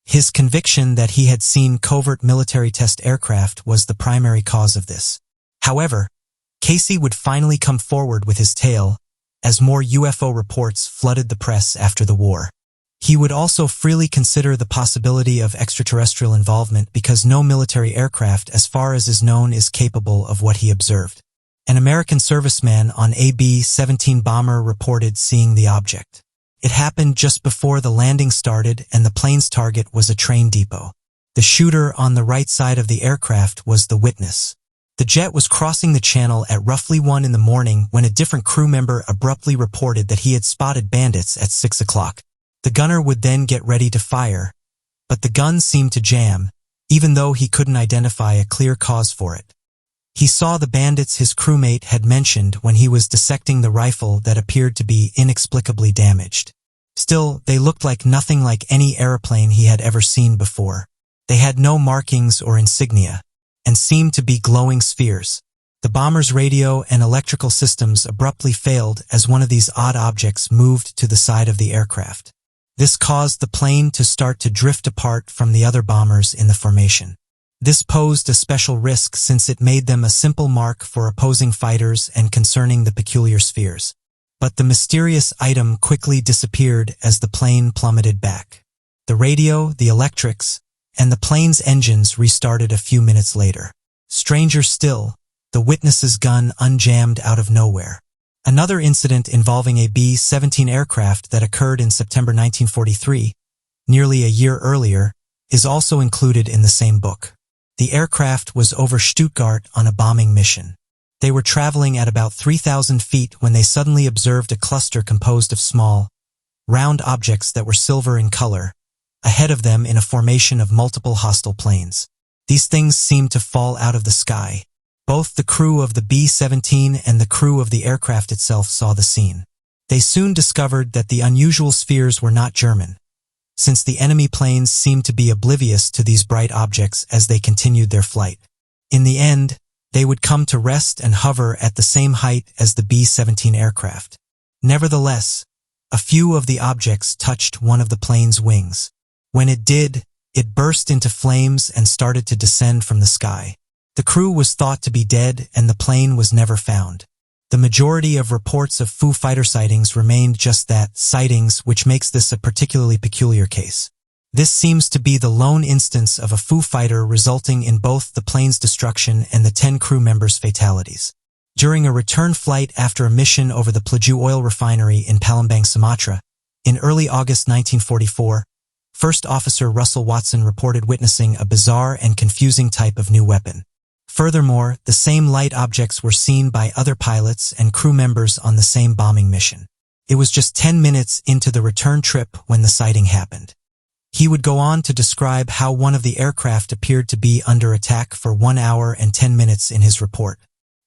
His conviction that he had seen covert military test aircraft was the primary cause of this. However, Casey would finally come forward with his tale as more UFO reports flooded the press after the war. He would also freely consider the possibility of extraterrestrial involvement because no military aircraft, as far as is known, is capable of what he observed. An American serviceman on a B-17 bomber reported seeing the object. It happened just before the landing started, and the plane's target was a train depot. The shooter on the right side of the aircraft was the witness. The jet was crossing the channel at roughly 1 in the morning when a different crew member abruptly reported that he had spotted bandits at 6 o'clock. The gunner would then get ready to fire, but the gun seemed to jam, even though he couldn't identify a clear cause for it. He saw the bandits his crewmate had mentioned when he was dissecting the rifle that appeared to be inexplicably damaged. Still, they looked like nothing like any airplane he had ever seen before. They had no markings or insignia, and seemed to be glowing spheres. The bomber's radio and electrical systems abruptly failed as one of these odd objects moved to the side of the aircraft. This caused the plane to start to drift apart from the other bombers in the formation. This posed a special risk since it made them a simple mark for opposing fighters and concerning the peculiar spheres. But the mysterious item quickly disappeared as the plane plummeted back. The radio, the electrics, and the plane's engines restarted a few minutes later. Stranger still, the witness's gun unjammed out of nowhere. Another incident involving a B-17 aircraft that occurred in September 1943, nearly a year earlier, is also included in the same book. The aircraft was over Stuttgart on a bombing mission. They were traveling at about 3,000 feet when they suddenly observed a cluster composed of small, round objects that were silver in color, ahead of them in a formation of multiple hostile planes. These things seemed to fall out of the sky. Both the crew of the B-17 and the crew of the aircraft itself saw the scene. They soon discovered that the unusual spheres were not German, since the enemy planes seemed to be oblivious to these bright objects as they continued their flight. In the end, they would come to rest and hover at the same height as the B-17 aircraft. Nevertheless, a few of the objects touched one of the plane's wings. When it did, it burst into flames and started to descend from the sky. The crew was thought to be dead and the plane was never found. The majority of reports of Foo Fighter sightings remained just that, sightings, which makes this a particularly peculiar case. This seems to be the lone instance of a Foo Fighter resulting in both the plane's destruction and the 10 crew members' fatalities. During a return flight after a mission over the Plaju oil refinery in Palembang, Sumatra, in early August 1944, First Officer Russell Watson reported witnessing a bizarre and confusing type of new weapon. Furthermore, the same light objects were seen by other pilots and crew members on the same bombing mission. It was just 10 minutes into the return trip when the sighting happened. He would go on to describe how one of the aircraft appeared to be under attack for 1 hour and 10 minutes in his report.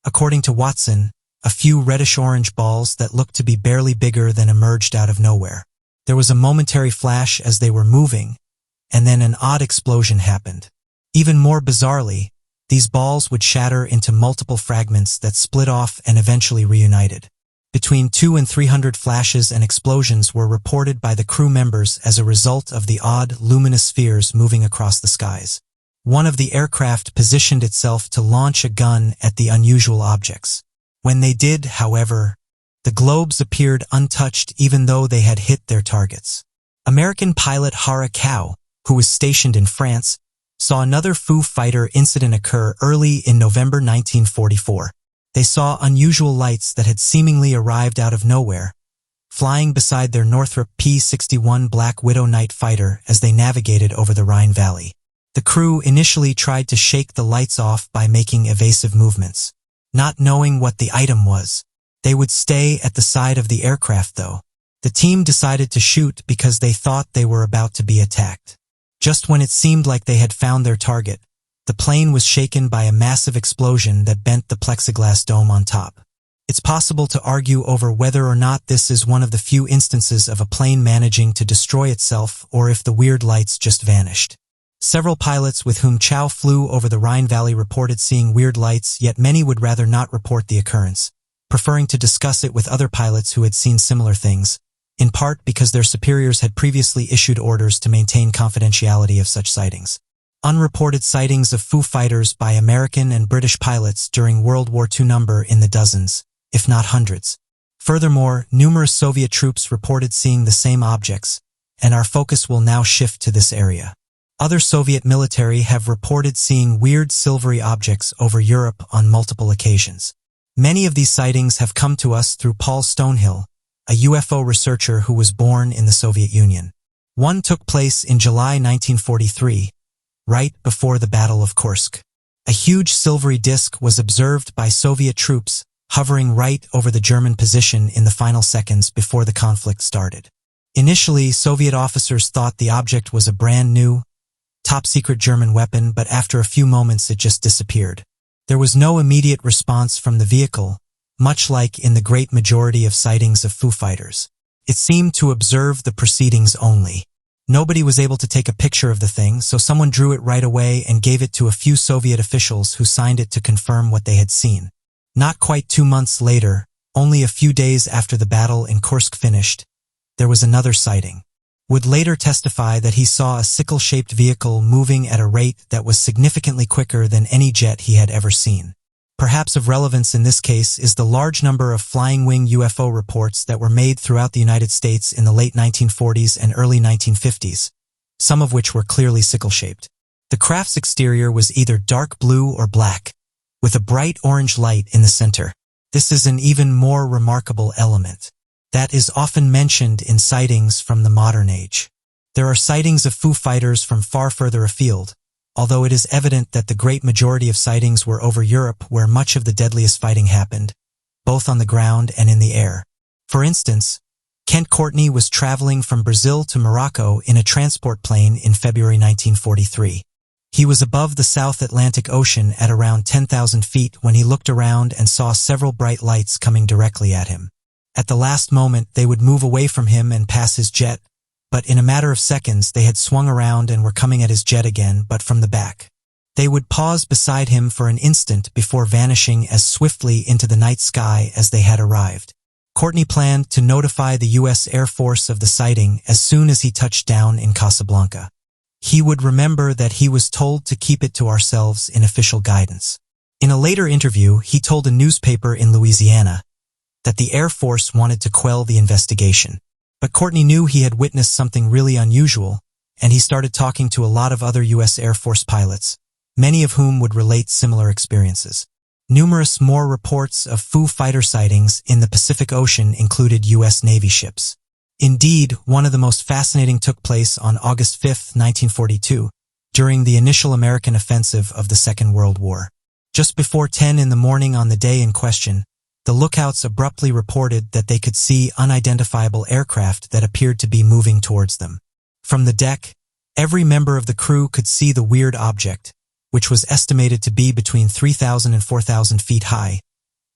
According to Watson, a few reddish-orange balls that looked to be barely bigger than emerged out of nowhere. There was a momentary flash as they were moving, and then an odd explosion happened. Even more bizarrely, these balls would shatter into multiple fragments that split off and eventually reunited. Between 200 and 300 flashes and explosions were reported by the crew members as a result of the odd, luminous spheres moving across the skies. One of the aircraft positioned itself to launch a gun at the unusual objects. When they did, however, the globes appeared untouched even though they had hit their targets. American pilot Hara Kao, who was stationed in France, saw another Foo Fighter incident occur early in November 1944. They saw unusual lights that had seemingly arrived out of nowhere, flying beside their Northrop P-61 Black Widow night fighter as they navigated over the Rhine Valley. The crew initially tried to shake the lights off by making evasive movements. Not knowing what the item was, they would stay at the side of the aircraft though. The team decided to shoot because they thought they were about to be attacked. Just when it seemed like they had found their target, the plane was shaken by a massive explosion that bent the plexiglass dome on top. It's possible to argue over whether or not this is one of the few instances of a plane managing to destroy itself or if the weird lights just vanished. Several pilots with whom Chow flew over the Rhine Valley reported seeing weird lights, yet many would rather not report the occurrence, preferring to discuss it with other pilots who had seen similar things. in part because their superiors had previously issued orders to maintain confidentiality of such sightings. Unreported sightings of Foo Fighters by American and British pilots during World War II number in the dozens, if not hundreds. Furthermore, numerous Soviet troops reported seeing the same objects, and our focus will now shift to this area. Other Soviet military have reported seeing weird silvery objects over Europe on multiple occasions. Many of these sightings have come to us through Paul Stonehill, a UFO researcher who was born in the Soviet Union. One took place in July 1943, right before the Battle of Kursk. A huge silvery disk was observed by Soviet troops hovering right over the German position in the final seconds before the conflict started. Initially, Soviet officers thought the object was a brand new, top-secret German weapon, but after a few moments it just disappeared. There was no immediate response from the vehicle, much like in the great majority of sightings of Foo Fighters. It seemed to observe the proceedings only. Nobody was able to take a picture of the thing, so someone drew it right away and gave it to a few Soviet officials who signed it to confirm what they had seen. Not quite 2 months later, only a few days after the battle in Kursk finished, there was another sighting. Wood later testify that he saw a sickle-shaped vehicle moving at a rate that was significantly quicker than any jet he had ever seen. Perhaps of relevance in this case is the large number of flying wing UFO reports that were made throughout the United States in the late 1940s and early 1950s, some of which were clearly sickle-shaped. The craft's exterior was either dark blue or black, with a bright orange light in the center. This is an even more remarkable element that is often mentioned in sightings from the modern age. There are sightings of Foo Fighters from far further afield, although it is evident that the great majority of sightings were over Europe, where much of the deadliest fighting happened, both on the ground and in the air. For instance, Kent Courtney was traveling from Brazil to Morocco in a transport plane in February 1943. He was above the South Atlantic Ocean at around 10,000 feet when he looked around and saw several bright lights coming directly at him. At the last moment, they would move away from him and pass his jet, but in a matter of seconds they had swung around and were coming at his jet again, but from the back. They would pause beside him for an instant before vanishing as swiftly into the night sky as they had arrived. Courtney planned to notify the U.S. Air Force of the sighting as soon as he touched down in Casablanca. He would remember that he was told to keep it to ourselves in official guidance. In a later interview, he told a newspaper in Louisiana that the Air Force wanted to quell the investigation. But Courtney knew he had witnessed something really unusual, and he started talking to a lot of other U.S. Air Force pilots, many of whom would relate similar experiences. Numerous more reports of Foo Fighter sightings in the Pacific Ocean included U.S. Navy ships. Indeed, one of the most fascinating took place on August 5, 1942, during the initial American offensive of the Second World War. Just before 10 in the morning on the day in question, the lookouts abruptly reported that they could see unidentifiable aircraft that appeared to be moving towards them. From the deck, every member of the crew could see the weird object, which was estimated to be between 3,000 and 4,000 feet high,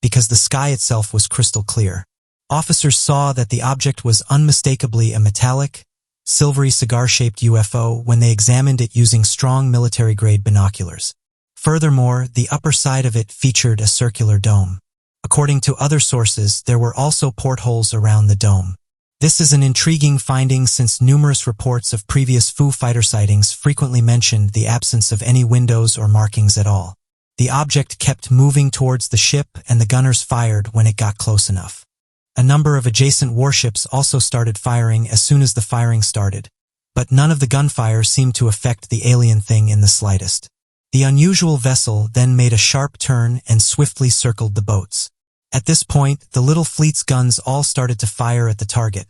because the sky itself was crystal clear. Officers saw that the object was unmistakably a metallic, silvery cigar-shaped UFO when they examined it using strong military-grade binoculars. Furthermore, the upper side of it featured a circular dome. According to other sources, there were also portholes around the dome. This is an intriguing finding since numerous reports of previous Foo Fighter sightings frequently mentioned the absence of any windows or markings at all. The object kept moving towards the ship and the gunners fired when it got close enough. A number of adjacent warships also started firing as soon as the firing started, but none of the gunfire seemed to affect the alien thing in the slightest. The unusual vessel then made a sharp turn and swiftly circled the boats. At this point, the little fleet's guns all started to fire at the target,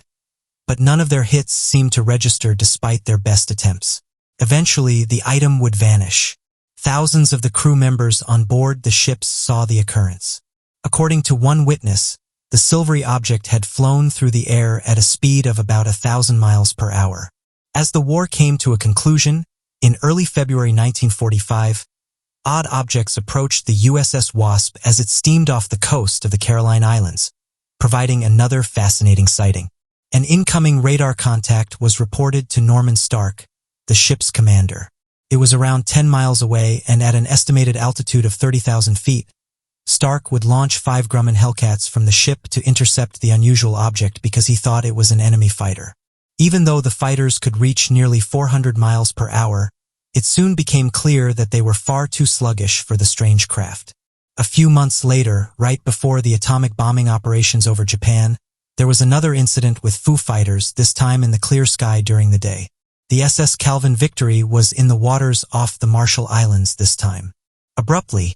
but none of their hits seemed to register despite their best attempts. Eventually, the item would vanish. Thousands of the crew members on board the ships saw the occurrence. According to one witness, the silvery object had flown through the air at a speed of about 1,000 miles per hour. As the war came to a conclusion, in early February 1945, odd objects approached the USS Wasp as it steamed off the coast of the Caroline Islands, providing another fascinating sighting. An incoming radar contact was reported to Norman Stark, the ship's commander. It was around 10 miles away and at an estimated altitude of 30,000 feet. Stark would launch 5 Grumman Hellcats from the ship to intercept the unusual object because he thought it was an enemy fighter. Even though the fighters could reach nearly 400 miles per hour, it soon became clear that they were far too sluggish for the strange craft. A few months later, right before the atomic bombing operations over Japan, there was another incident with Foo Fighters, this time in the clear sky during the day. The SS Calvin Victory was in the waters off the Marshall Islands this time. Abruptly,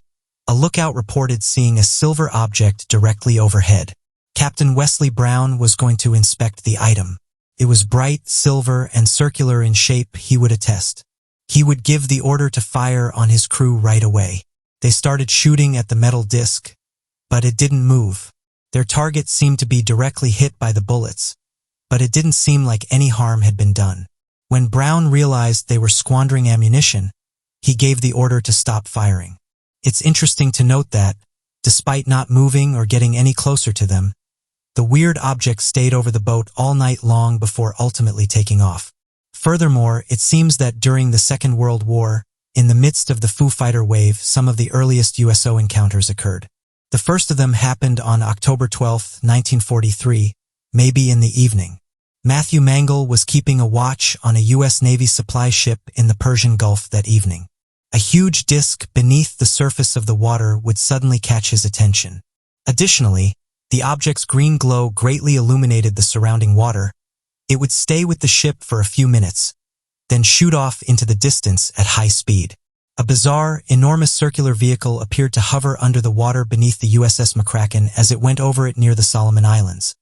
a lookout reported seeing a silver object directly overhead. Captain Wesley Brown was going to inspect the item. It was bright, silver, and circular in shape, he would attest. He would give the order to fire on his crew right away. They started shooting at the metal disc, but it didn't move. Their target seemed to be directly hit by the bullets, but it didn't seem like any harm had been done. When Brown realized they were squandering ammunition, he gave the order to stop firing. It's interesting to note that, despite not moving or getting any closer to them, the weird object stayed over the boat all night long before ultimately taking off. Furthermore, it seems that during the Second World War, in the midst of the Foo Fighter wave, some of the earliest USO encounters occurred. The first of them happened on October 12, 1943, maybe in the evening. Matthew Mangle was keeping a watch on a U.S. Navy supply ship in the Persian Gulf that evening. A huge disk beneath the surface of the water would suddenly catch his attention. Additionally, the object's green glow greatly illuminated the surrounding water. It would stay with the ship for a few minutes, then shoot off into the distance at high speed. A bizarre, enormous circular vehicle appeared to hover under the water beneath the USS McCracken as it went over it near the Solomon Islands,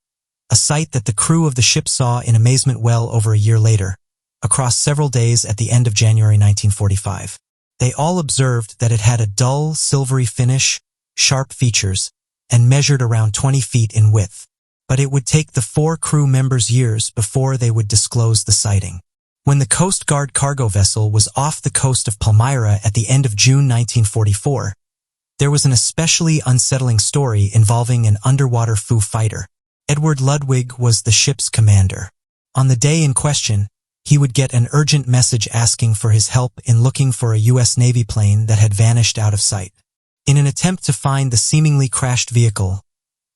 a sight that the crew of the ship saw in amazement well over a year later, across several days at the end of January 1945. They all observed that it had a dull, silvery finish, sharp features, and measured around 20 feet in width. But it would take the 4 crew members years before they would disclose the sighting. When the Coast Guard cargo vessel was off the coast of Palmyra at the end of June 1944, there was an especially unsettling story involving an underwater Foo Fighter. Edward Ludwig was the ship's commander. On the day in question, he would get an urgent message asking for his help in looking for a U.S. Navy plane that had vanished out of sight. In an attempt to find the seemingly crashed vehicle,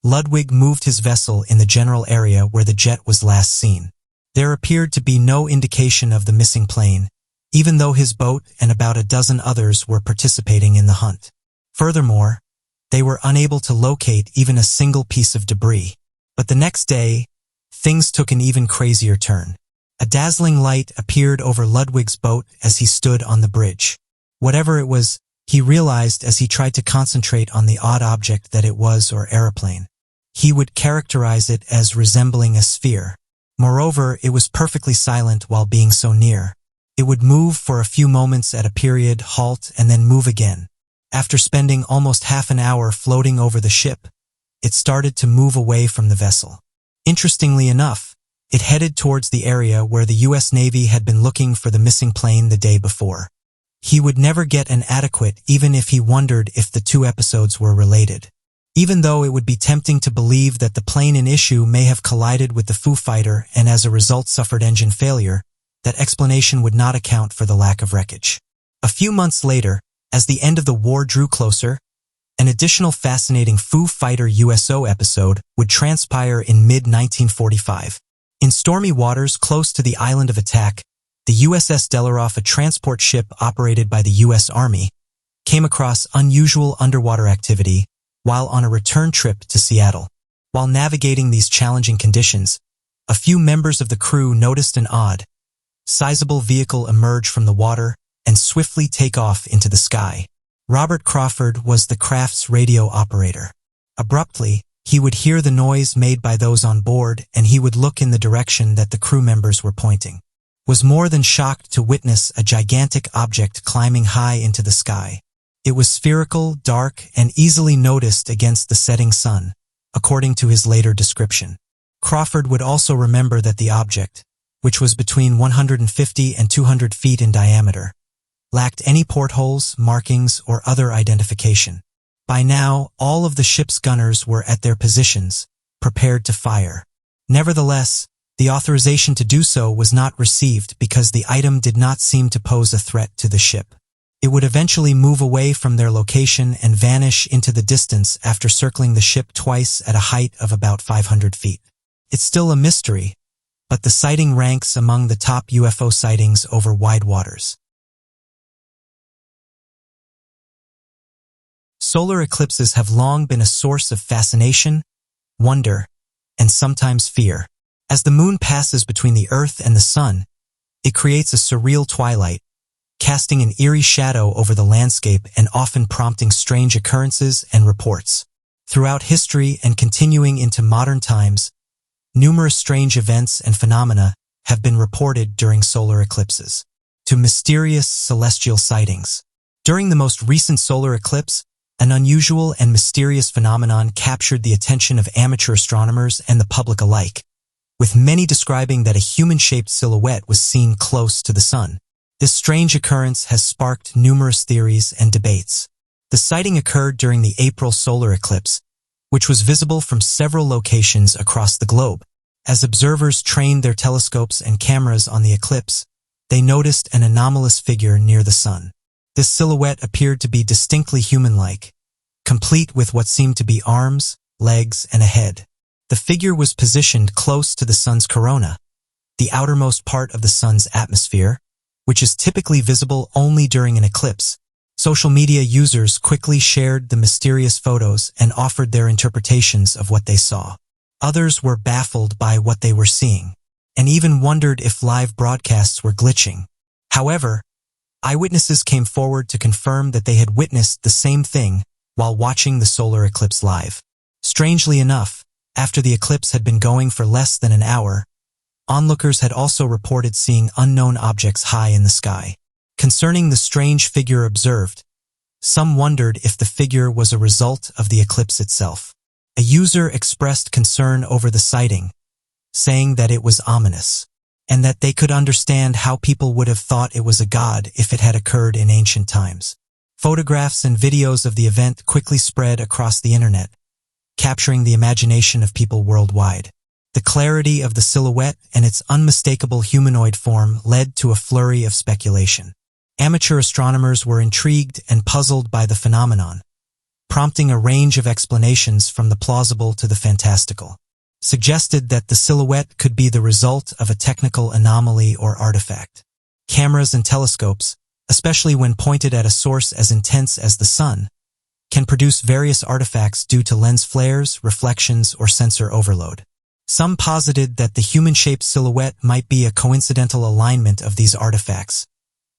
Ludwig moved his vessel in the general area where the jet was last seen. There appeared to be no indication of the missing plane, even though his boat and about a dozen others were participating in the hunt. Furthermore, they were unable to locate even a single piece of debris. But the next day, things took an even crazier turn. A dazzling light appeared over Ludwig's boat as he stood on the bridge. Whatever it was, he realized as he tried to concentrate on the odd object that it was or aeroplane. He would characterize it as resembling a sphere. Moreover, it was perfectly silent while being so near. It would move for a few moments at a period, halt, and then move again. After spending almost half an hour floating over the ship, it started to move away from the vessel. Interestingly enough, it headed towards the area where the U.S. Navy had been looking for the missing plane the day before. He would never get an adequate, even if he wondered if the 2 episodes were related. Even though it would be tempting to believe that the plane in issue may have collided with the Foo Fighter and as a result suffered engine failure, that explanation would not account for the lack of wreckage. A few months later, as the end of the war drew closer, an additional fascinating Foo Fighter USO episode would transpire in mid-1945. In stormy waters close to the island of attack, the USS Delaroff, a transport ship operated by the U.S. Army, came across unusual underwater activity while on a return trip to Seattle. While navigating these challenging conditions, a few members of the crew noticed an odd, sizable vehicle emerge from the water and swiftly take off into the sky. Robert Crawford was the craft's radio operator. Abruptly, he would hear the noise made by those on board and he would look in the direction that the crew members were pointing. Was more than shocked to witness a gigantic object climbing high into the sky. It was spherical, dark, and easily noticed against the setting sun, according to his later description. Crawford would also remember that the object, which was between 150 and 200 feet in diameter, lacked any portholes, markings, or other identification. By now, all of the ship's gunners were at their positions, prepared to fire. Nevertheless, the authorization to do so was not received because the item did not seem to pose a threat to the ship. It would eventually move away from their location and vanish into the distance after circling the ship twice at a height of about 500 feet. It's still a mystery, but the sighting ranks among the top UFO sightings over wide waters. Solar eclipses have long been a source of fascination, wonder, and sometimes fear. As the moon passes between the Earth and the Sun, it creates a surreal twilight, casting an eerie shadow over the landscape and often prompting strange occurrences and reports. Throughout history and continuing into modern times, numerous strange events and phenomena have been reported during solar eclipses. To mysterious celestial sightings. During the most recent solar eclipse, an unusual and mysterious phenomenon captured the attention of amateur astronomers and the public alike, with many describing that a human-shaped silhouette was seen close to the Sun. This strange occurrence has sparked numerous theories and debates. The sighting occurred during the April solar eclipse, which was visible from several locations across the globe. As observers trained their telescopes and cameras on the eclipse, they noticed an anomalous figure near the Sun. This silhouette appeared to be distinctly human-like, complete with what seemed to be arms, legs, and a head. The figure was positioned close to the Sun's corona, the outermost part of the Sun's atmosphere, which is typically visible only during an eclipse. Social media users quickly shared the mysterious photos and offered their interpretations of what they saw. Others were baffled by what they were seeing, and even wondered if live broadcasts were glitching. However, eyewitnesses came forward to confirm that they had witnessed the same thing while watching the solar eclipse live. Strangely enough, after the eclipse had been going for less than an hour, onlookers had also reported seeing unknown objects high in the sky. Concerning the strange figure observed, some wondered if the figure was a result of the eclipse itself. A user expressed concern over the sighting, saying that it was ominous, and that they could understand how people would have thought it was a god if it had occurred in ancient times. Photographs and videos of the event quickly spread across the internet, capturing the imagination of people worldwide. The clarity of the silhouette and its unmistakable humanoid form led to a flurry of speculation. Amateur astronomers were intrigued and puzzled by the phenomenon, prompting a range of explanations from the plausible to the fantastical. Suggested that the silhouette could be the result of a technical anomaly or artifact. Cameras and telescopes, especially when pointed at a source as intense as the Sun, can produce various artifacts due to lens flares, reflections, or sensor overload. Some posited that the human-shaped silhouette might be a coincidental alignment of these artifacts,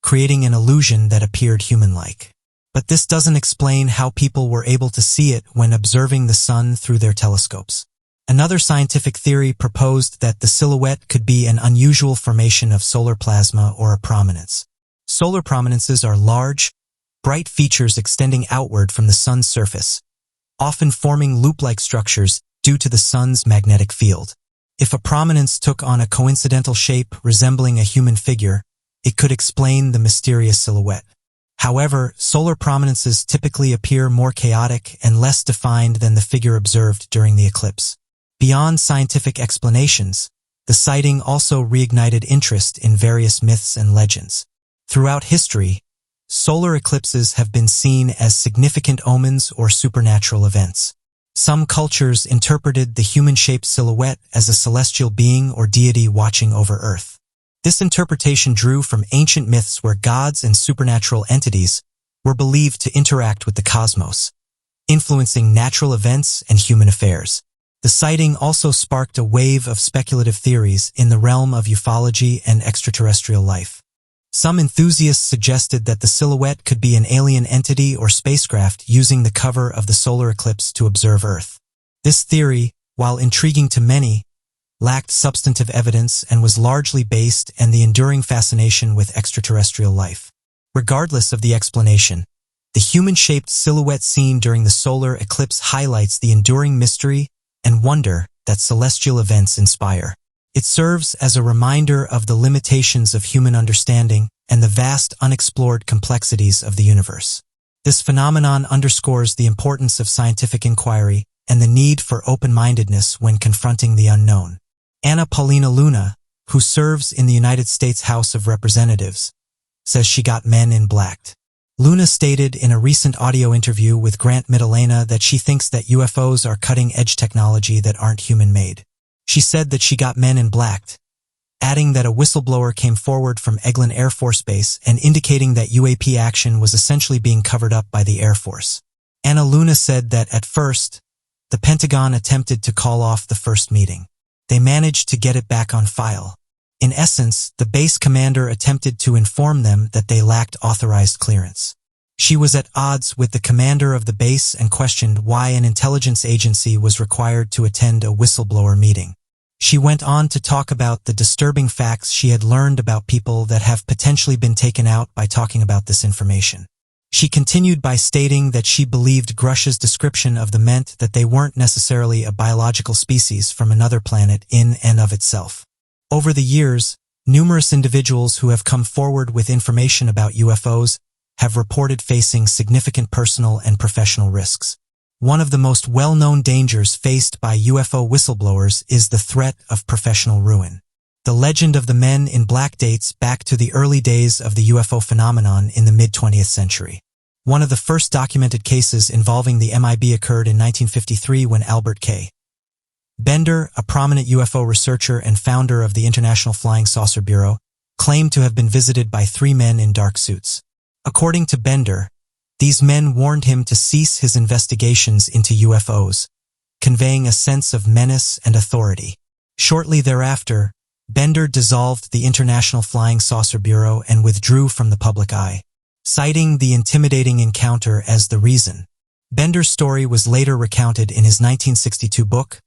creating an illusion that appeared human-like. But this doesn't explain how people were able to see it when observing the Sun through their telescopes. Another scientific theory proposed that the silhouette could be an unusual formation of solar plasma or a prominence. Solar prominences are large, bright features extending outward from the Sun's surface, often forming loop-like structures due to the Sun's magnetic field. If a prominence took on a coincidental shape resembling a human figure, it could explain the mysterious silhouette. However, solar prominences typically appear more chaotic and less defined than the figure observed during the eclipse. Beyond scientific explanations, the sighting also reignited interest in various myths and legends. Throughout history, solar eclipses have been seen as significant omens or supernatural events. Some cultures interpreted the human-shaped silhouette as a celestial being or deity watching over Earth. This interpretation drew from ancient myths where gods and supernatural entities were believed to interact with the cosmos, influencing natural events and human affairs. The sighting also sparked a wave of speculative theories in the realm of ufology and extraterrestrial life. Some enthusiasts suggested that the silhouette could be an alien entity or spacecraft using the cover of the solar eclipse to observe Earth. This theory, while intriguing to many, lacked substantive evidence and was largely based on the enduring fascination with extraterrestrial life. Regardless of the explanation, the human-shaped silhouette seen during the solar eclipse highlights the enduring mystery and wonder that celestial events inspire. It serves as a reminder of the limitations of human understanding and the vast unexplored complexities of the universe. This phenomenon underscores the importance of scientific inquiry and the need for open-mindedness when confronting the unknown. Anna Paulina Luna, who serves in the United States House of Representatives, says she got Men in Blacked. Luna stated in a recent audio interview with Grant Middelena that she thinks that UFOs are cutting-edge technology that aren't human-made. She said that she got Men in Black, adding that a whistleblower came forward from Eglin Air Force Base and indicating that UAP action was essentially being covered up by the Air Force. Anna Luna said that at first, the Pentagon attempted to call off the first meeting. They managed to get it back on file. In essence, the base commander attempted to inform them that they lacked authorized clearance. She was at odds with the commander of the base and questioned why an intelligence agency was required to attend a whistleblower meeting. She went on to talk about the disturbing facts she had learned about people that have potentially been taken out by talking about this information. She continued by stating that she believed Grush's description of them meant that they weren't necessarily a biological species from another planet in and of itself. Over the years, numerous individuals who have come forward with information about UFOs have reported facing significant personal and professional risks. One of the most well-known dangers faced by UFO whistleblowers is the threat of professional ruin. The legend of the Men in Black dates back to the early days of the UFO phenomenon in the mid-20th century. One of the first documented cases involving the MIB occurred in 1953 when Albert K. Bender, a prominent UFO researcher and founder of the International Flying Saucer Bureau, claimed to have been visited by 3 men in dark suits. According to Bender, these men warned him to cease his investigations into UFOs, conveying a sense of menace and authority. Shortly thereafter, Bender dissolved the International Flying Saucer Bureau and withdrew from the public eye, citing the intimidating encounter as the reason. Bender's story was later recounted in his 1962 book,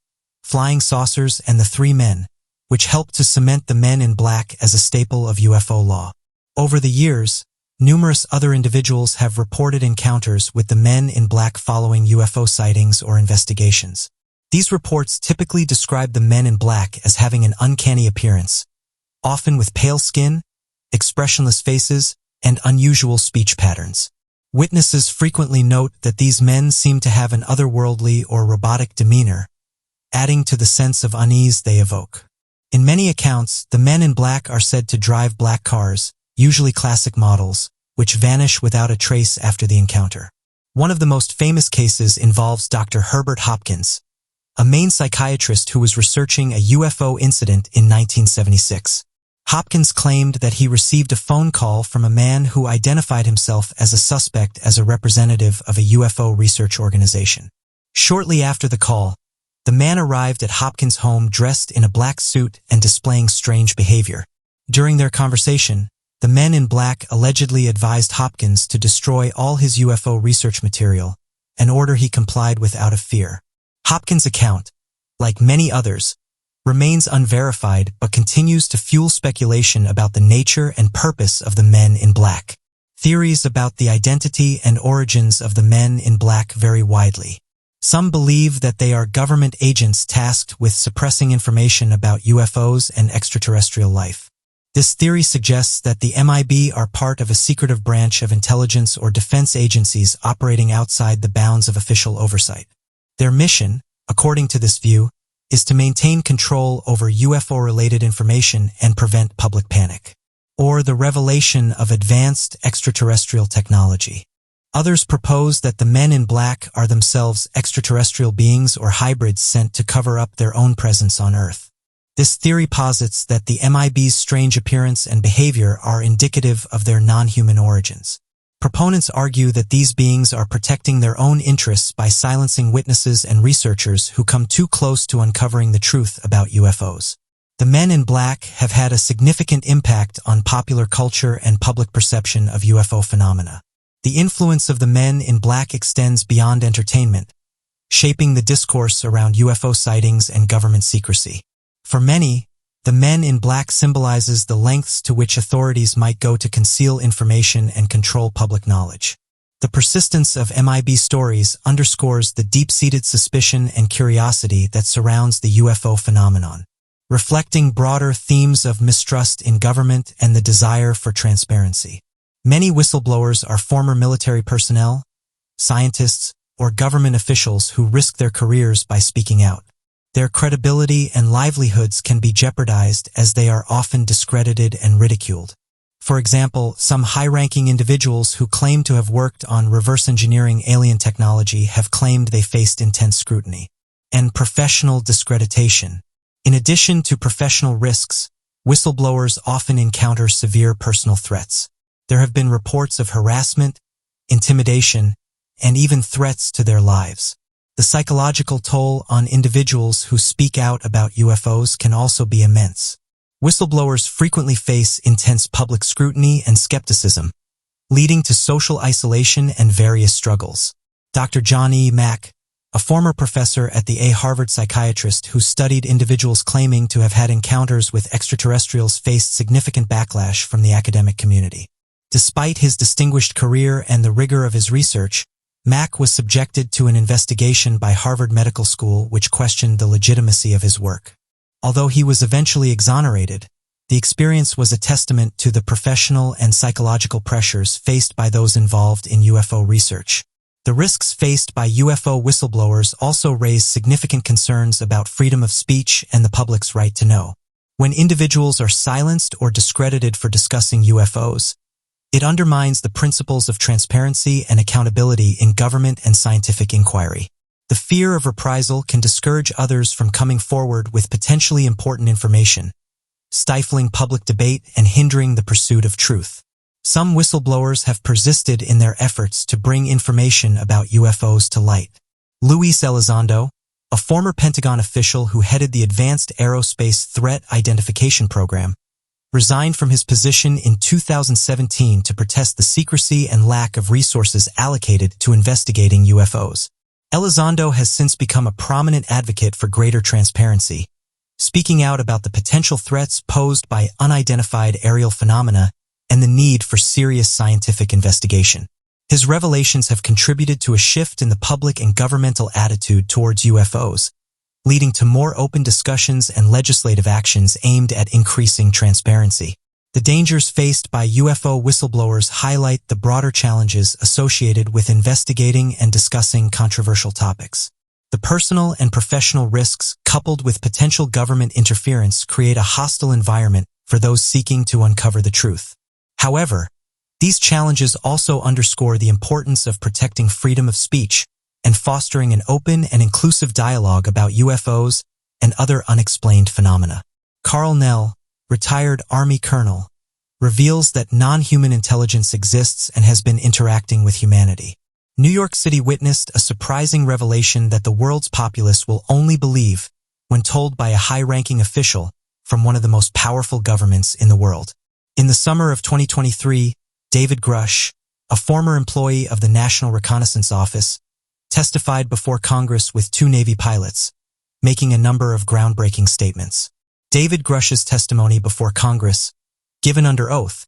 Flying Saucers and the Three Men, which helped to cement the Men in Black as a staple of UFO law. Over the years, numerous other individuals have reported encounters with the Men in Black following UFO sightings or investigations. These reports typically describe the Men in Black as having an uncanny appearance, often with pale skin, expressionless faces, and unusual speech patterns. Witnesses frequently note that these men seem to have an otherworldly or robotic demeanor, adding to the sense of unease they evoke. In many accounts, the Men in Black are said to drive black cars, usually classic models, which vanish without a trace after the encounter. One of the most famous cases involves Dr. Herbert Hopkins, a Maine psychiatrist who was researching a UFO incident in 1976. Hopkins claimed that he received a phone call from a man who identified himself as a suspect as a representative of a UFO research organization. Shortly after the call, the man arrived at Hopkins' home dressed in a black suit and displaying strange behavior. During their conversation, the Men in Black allegedly advised Hopkins to destroy all his UFO research material, an order he complied with out of fear. Hopkins' account, like many others, remains unverified but continues to fuel speculation about the nature and purpose of the Men in Black. Theories about the identity and origins of the Men in Black vary widely. Some believe that they are government agents tasked with suppressing information about UFOs and extraterrestrial life. This theory suggests that the MIB are part of a secretive branch of intelligence or defense agencies operating outside the bounds of official oversight. Their mission, according to this view, is to maintain control over UFO-related information and prevent public panic, or the revelation of advanced extraterrestrial technology. Others propose that the Men in Black are themselves extraterrestrial beings or hybrids sent to cover up their own presence on Earth. This theory posits that the MIB's strange appearance and behavior are indicative of their non-human origins. Proponents argue that these beings are protecting their own interests by silencing witnesses and researchers who come too close to uncovering the truth about UFOs. The Men in Black have had a significant impact on popular culture and public perception of UFO phenomena. The influence of the Men in Black extends beyond entertainment, shaping the discourse around UFO sightings and government secrecy. For many, the Men in Black symbolizes the lengths to which authorities might go to conceal information and control public knowledge. The persistence of MIB stories underscores the deep-seated suspicion and curiosity that surrounds the UFO phenomenon, reflecting broader themes of mistrust in government and the desire for transparency. Many whistleblowers are former military personnel, scientists, or government officials who risk their careers by speaking out. Their credibility and livelihoods can be jeopardized as they are often discredited and ridiculed. For example, some high-ranking individuals who claim to have worked on reverse engineering alien technology have claimed they faced intense scrutiny and professional discreditation. In addition to professional risks, whistleblowers often encounter severe personal threats. There have been reports of harassment, intimidation, and even threats to their lives. The psychological toll on individuals who speak out about UFOs can also be immense. Whistleblowers frequently face intense public scrutiny and skepticism, leading to social isolation and various struggles. Dr. John E. Mack, a former professor at the Harvard psychiatrist who studied individuals claiming to have had encounters with extraterrestrials, faced significant backlash from the academic community. Despite his distinguished career and the rigor of his research, Mack was subjected to an investigation by Harvard Medical School which questioned the legitimacy of his work. Although he was eventually exonerated, the experience was a testament to the professional and psychological pressures faced by those involved in UFO research. The risks faced by UFO whistleblowers also raise significant concerns about freedom of speech and the public's right to know. When individuals are silenced or discredited for discussing UFOs, it undermines the principles of transparency and accountability in government and scientific inquiry. The fear of reprisal can discourage others from coming forward with potentially important information, stifling public debate and hindering the pursuit of truth. Some whistleblowers have persisted in their efforts to bring information about UFOs to light. Luis Elizondo, a former Pentagon official who headed the Advanced Aerospace Threat Identification Program, resigned from his position in 2017 to protest the secrecy and lack of resources allocated to investigating UFOs. Elizondo has since become a prominent advocate for greater transparency, speaking out about the potential threats posed by unidentified aerial phenomena and the need for serious scientific investigation. His revelations have contributed to a shift in the public and governmental attitude towards UFOs, leading to more open discussions and legislative actions aimed at increasing transparency. The dangers faced by UFO whistleblowers highlight the broader challenges associated with investigating and discussing controversial topics. The personal and professional risks, coupled with potential government interference, create a hostile environment for those seeking to uncover the truth. However, these challenges also underscore the importance of protecting freedom of speech and fostering an open and inclusive dialogue about UFOs and other unexplained phenomena. Carl Nell, retired Army colonel, reveals that non-human intelligence exists and has been interacting with humanity. New York City witnessed a surprising revelation that the world's populace will only believe when told by a high-ranking official from one of the most powerful governments in the world. In the summer of 2023, David Grush, a former employee of the National Reconnaissance Office, testified before Congress with 2 Navy pilots, making a number of groundbreaking statements. David Grush's testimony before Congress, given under oath,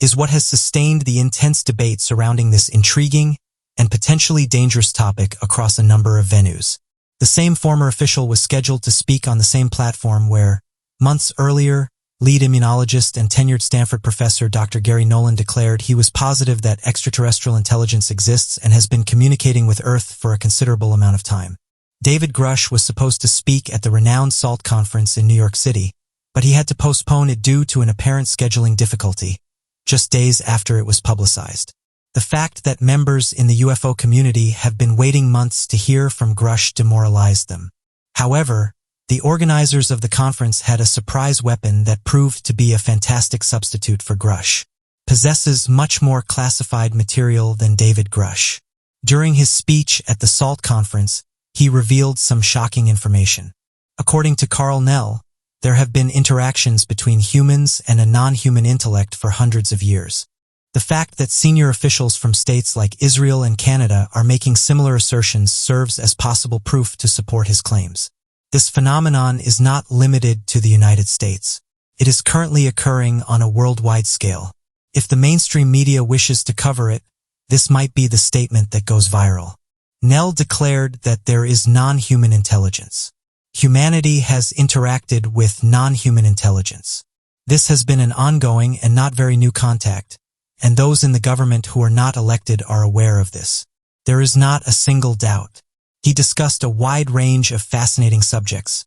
is what has sustained the intense debate surrounding this intriguing and potentially dangerous topic across a number of venues. The same former official was scheduled to speak on the same platform where, months earlier, lead immunologist and tenured Stanford professor Dr. Gary Nolan declared he was positive that extraterrestrial intelligence exists and has been communicating with Earth for a considerable amount of time. David Grush was supposed to speak at the renowned SALT conference in New York City, but he had to postpone it due to an apparent scheduling difficulty, just days after it was publicized. The fact that members in the UFO community have been waiting months to hear from Grush demoralized them. However, the organizers of the conference had a surprise weapon that proved to be a fantastic substitute for Grush. Possesses much more classified material than David Grush. During his speech at the SALT conference, he revealed some shocking information. According to Carl Nell, there have been interactions between humans and a non-human intellect for hundreds of years. The fact that senior officials from states like Israel and Canada are making similar assertions serves as possible proof to support his claims. This phenomenon is not limited to the United States. It is currently occurring on a worldwide scale. If the mainstream media wishes to cover it, this might be the statement that goes viral. Nell declared that there is non-human intelligence. Humanity has interacted with non-human intelligence. This has been an ongoing and not very new contact, and those in the government who are not elected are aware of this. There is not a single doubt. He discussed a wide range of fascinating subjects,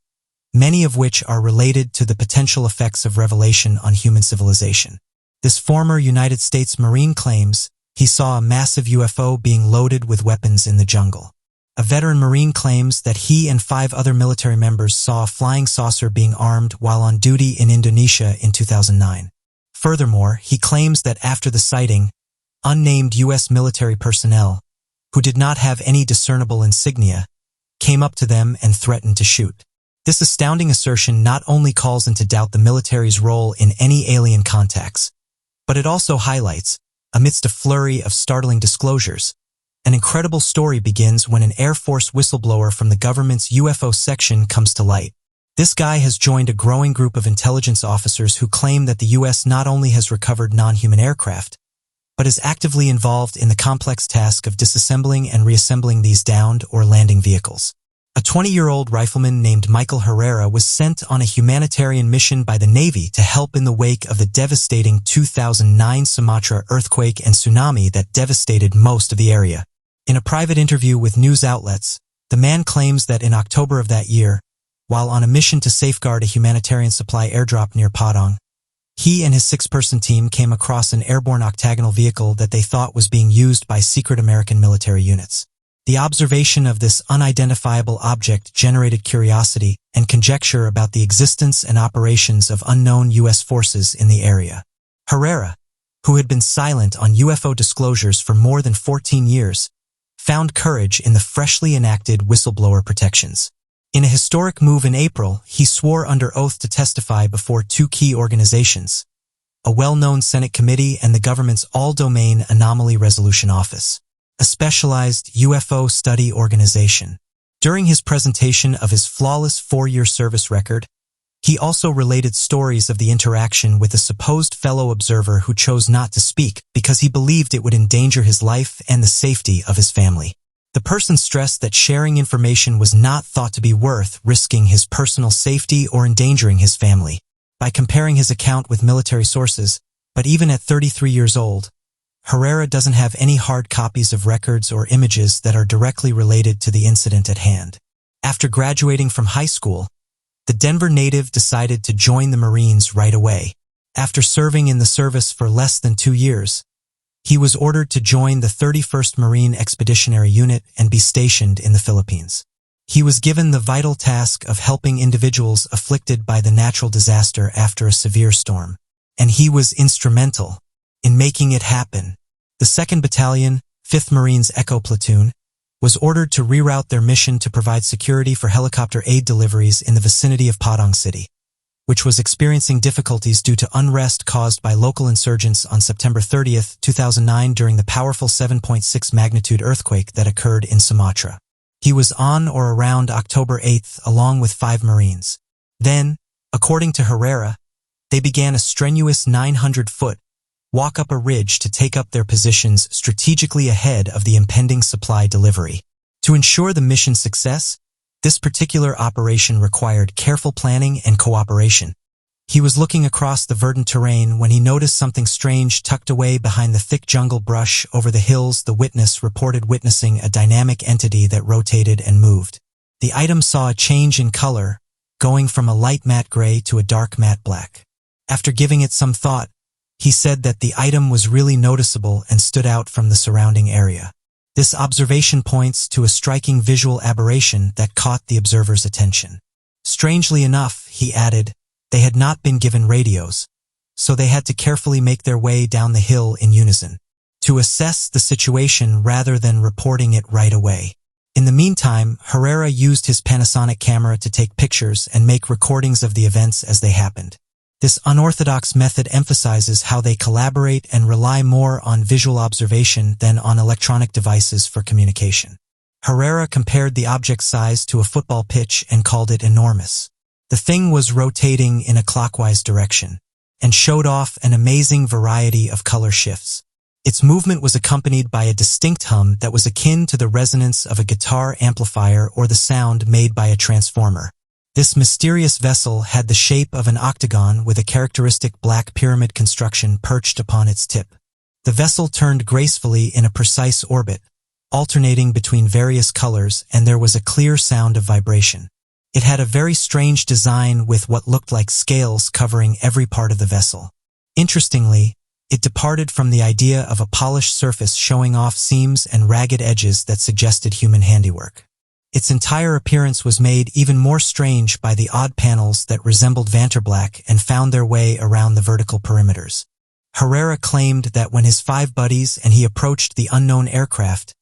many of which are related to the potential effects of revelation on human civilization. This former United States Marine claims he saw a massive UFO being loaded with weapons in the jungle. A veteran Marine claims that he and 5 other military members saw a flying saucer being armed while on duty in Indonesia in 2009. Furthermore, he claims that after the sighting, unnamed U.S. military personnel, who did not have any discernible insignia, came up to them and threatened to shoot. This astounding assertion not only calls into doubt the military's role in any alien contacts, but it also highlights, amidst a flurry of startling disclosures, an incredible story begins when an Air Force whistleblower from the government's UFO section comes to light. This guy has joined a growing group of intelligence officers who claim that the U.S. not only has recovered non-human aircraft, but is actively involved in the complex task of disassembling and reassembling these downed or landing vehicles. A 20-year-old rifleman named Michael Herrera was sent on a humanitarian mission by the Navy to help in the wake of the devastating 2009 Sumatra earthquake and tsunami that devastated most of the area. In a private interview with news outlets, the man claims that in October of that year, while on a mission to safeguard a humanitarian supply airdrop near Padang, he and his 6-person team came across an airborne octagonal vehicle that they thought was being used by secret American military units. The observation of this unidentifiable object generated curiosity and conjecture about the existence and operations of unknown U.S. forces in the area. Herrera, who had been silent on UFO disclosures for more than 14 years, found courage in the freshly enacted whistleblower protections. In a historic move in April, he swore under oath to testify before 2 key organizations, a well-known Senate committee and the government's All-Domain Anomaly Resolution Office, a specialized UFO study organization. During his presentation of his flawless 4-year service record, he also related stories of the interaction with a supposed fellow observer who chose not to speak because he believed it would endanger his life and the safety of his family. The person stressed that sharing information was not thought to be worth risking his personal safety or endangering his family. By comparing his account with military sources, but even at 33 years old, Herrera doesn't have any hard copies of records or images that are directly related to the incident at hand. After graduating from high school, the Denver native decided to join the Marines right away. After serving in the service for less than 2 years, he was ordered to join the 31st Marine Expeditionary Unit and be stationed in the Philippines. He was given the vital task of helping individuals afflicted by the natural disaster after a severe storm, and he was instrumental in making it happen. The 2nd Battalion, 5th Marines Echo Platoon, was ordered to reroute their mission to provide security for helicopter aid deliveries in the vicinity of Padang City, which was experiencing difficulties due to unrest caused by local insurgents on September 30, 2009 during the powerful 7.6 magnitude earthquake that occurred in Sumatra. He was on or around October 8 along with 5 Marines. Then, according to Herrera, they began a strenuous 900-foot walk up a ridge to take up their positions strategically ahead of the impending supply delivery. To ensure the mission's success, this particular operation required careful planning and cooperation. He was looking across the verdant terrain when he noticed something strange tucked away behind the thick jungle brush over the hills. The witness reported witnessing a dynamic entity that rotated and moved. The item saw a change in color, going from a light matte gray to a dark matte black. After giving it some thought, he said that the item was really noticeable and stood out from the surrounding area. This observation points to a striking visual aberration that caught the observer's attention. Strangely enough, he added, they had not been given radios, so they had to carefully make their way down the hill in unison, to assess the situation rather than reporting it right away. In the meantime, Herrera used his Panasonic camera to take pictures and make recordings of the events as they happened. This unorthodox method emphasizes how they collaborate and rely more on visual observation than on electronic devices for communication. Herrera compared the object's size to a football pitch and called it enormous. The thing was rotating in a clockwise direction and showed off an amazing variety of color shifts. Its movement was accompanied by a distinct hum that was akin to the resonance of a guitar amplifier or the sound made by a transformer. This mysterious vessel had the shape of an octagon with a characteristic black pyramid construction perched upon its tip. The vessel turned gracefully in a precise orbit, alternating between various colors, and there was a clear sound of vibration. It had a very strange design with what looked like scales covering every part of the vessel. Interestingly, It departed from the idea of a polished surface showing off seams and ragged edges that suggested human handiwork. Its entire appearance was made even more strange by the odd panels that resembled Vanterblack and found their way around the vertical perimeters. Herrera claimed that when his 5 buddies and he approached the unknown aircraft,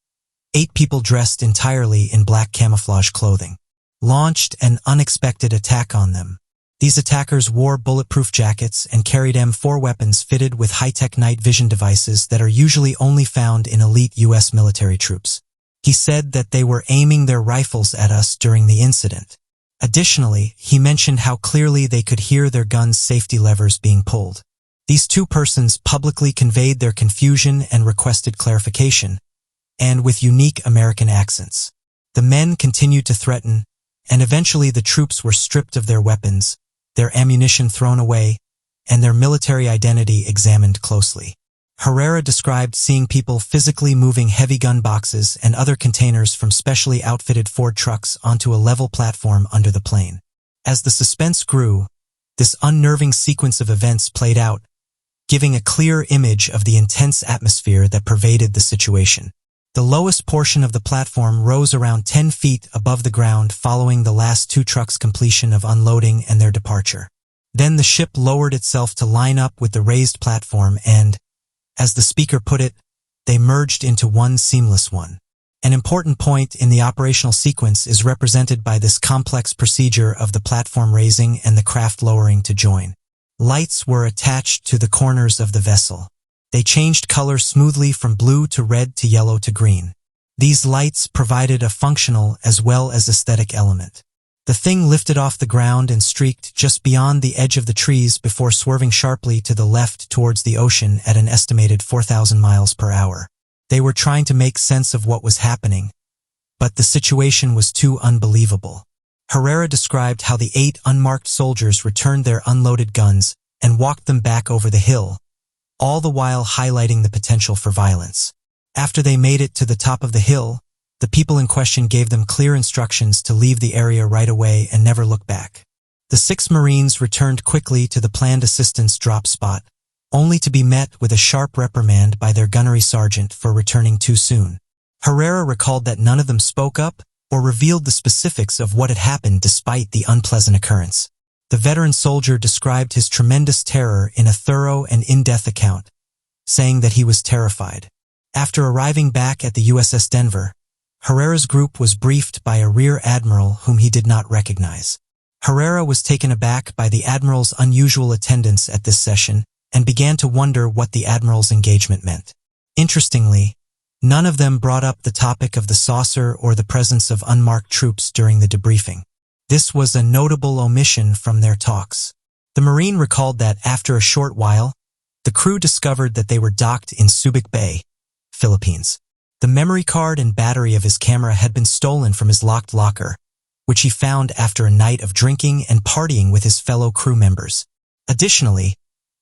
8 people dressed entirely in black camouflage clothing launched an unexpected attack on them. These attackers wore bulletproof jackets and carried M4 weapons fitted with high-tech night vision devices that are usually only found in elite U.S. military troops. He said that they were aiming their rifles at us during the incident. Additionally, he mentioned how clearly they could hear their guns' safety levers being pulled. These 2 persons publicly conveyed their confusion and requested clarification, and with unique American accents. The men continued to threaten, and eventually the troops were stripped of their weapons, their ammunition thrown away, and their military identity examined closely. Herrera described seeing people physically moving heavy gun boxes and other containers from specially outfitted Ford trucks onto a level platform under the plane. As the suspense grew, this unnerving sequence of events played out, giving a clear image of the intense atmosphere that pervaded the situation. The lowest portion of the platform rose around 10 feet above the ground following the last 2 trucks' completion of unloading and their departure. Then the ship lowered itself to line up with the raised platform and, as the speaker put it, they merged into one seamless one. An important point in the operational sequence is represented by this complex procedure of the platform raising and the craft lowering to join. Lights were attached to the corners of the vessel. They changed color smoothly from blue to red to yellow to green. These lights provided a functional as well as aesthetic element. The thing lifted off the ground and streaked just beyond the edge of the trees before swerving sharply to the left towards the ocean at an estimated 4,000 miles per hour. They were trying to make sense of what was happening, but the situation was too unbelievable. Herrera described how the 8 unmarked soldiers returned their unloaded guns and walked them back over the hill, all the while highlighting the potential for violence. After they made it to the top of the hill, the people in question gave them clear instructions to leave the area right away and never look back. The 6 Marines returned quickly to the planned assistance drop spot, only to be met with a sharp reprimand by their gunnery sergeant for returning too soon. Herrera recalled that none of them spoke up or revealed the specifics of what had happened despite the unpleasant occurrence. The veteran soldier described his tremendous terror in a thorough and in-depth account, saying that he was terrified. After arriving back at the USS Denver, Herrera's group was briefed by a rear admiral whom he did not recognize. Herrera was taken aback by the admiral's unusual attendance at this session and began to wonder what the admiral's engagement meant. Interestingly, none of them brought up the topic of the saucer or the presence of unmarked troops during the debriefing. This was a notable omission from their talks. The Marine recalled that after a short while, the crew discovered that they were docked in Subic Bay, Philippines. The memory card and battery of his camera had been stolen from his locked locker, which he found after a night of drinking and partying with his fellow crew members. Additionally,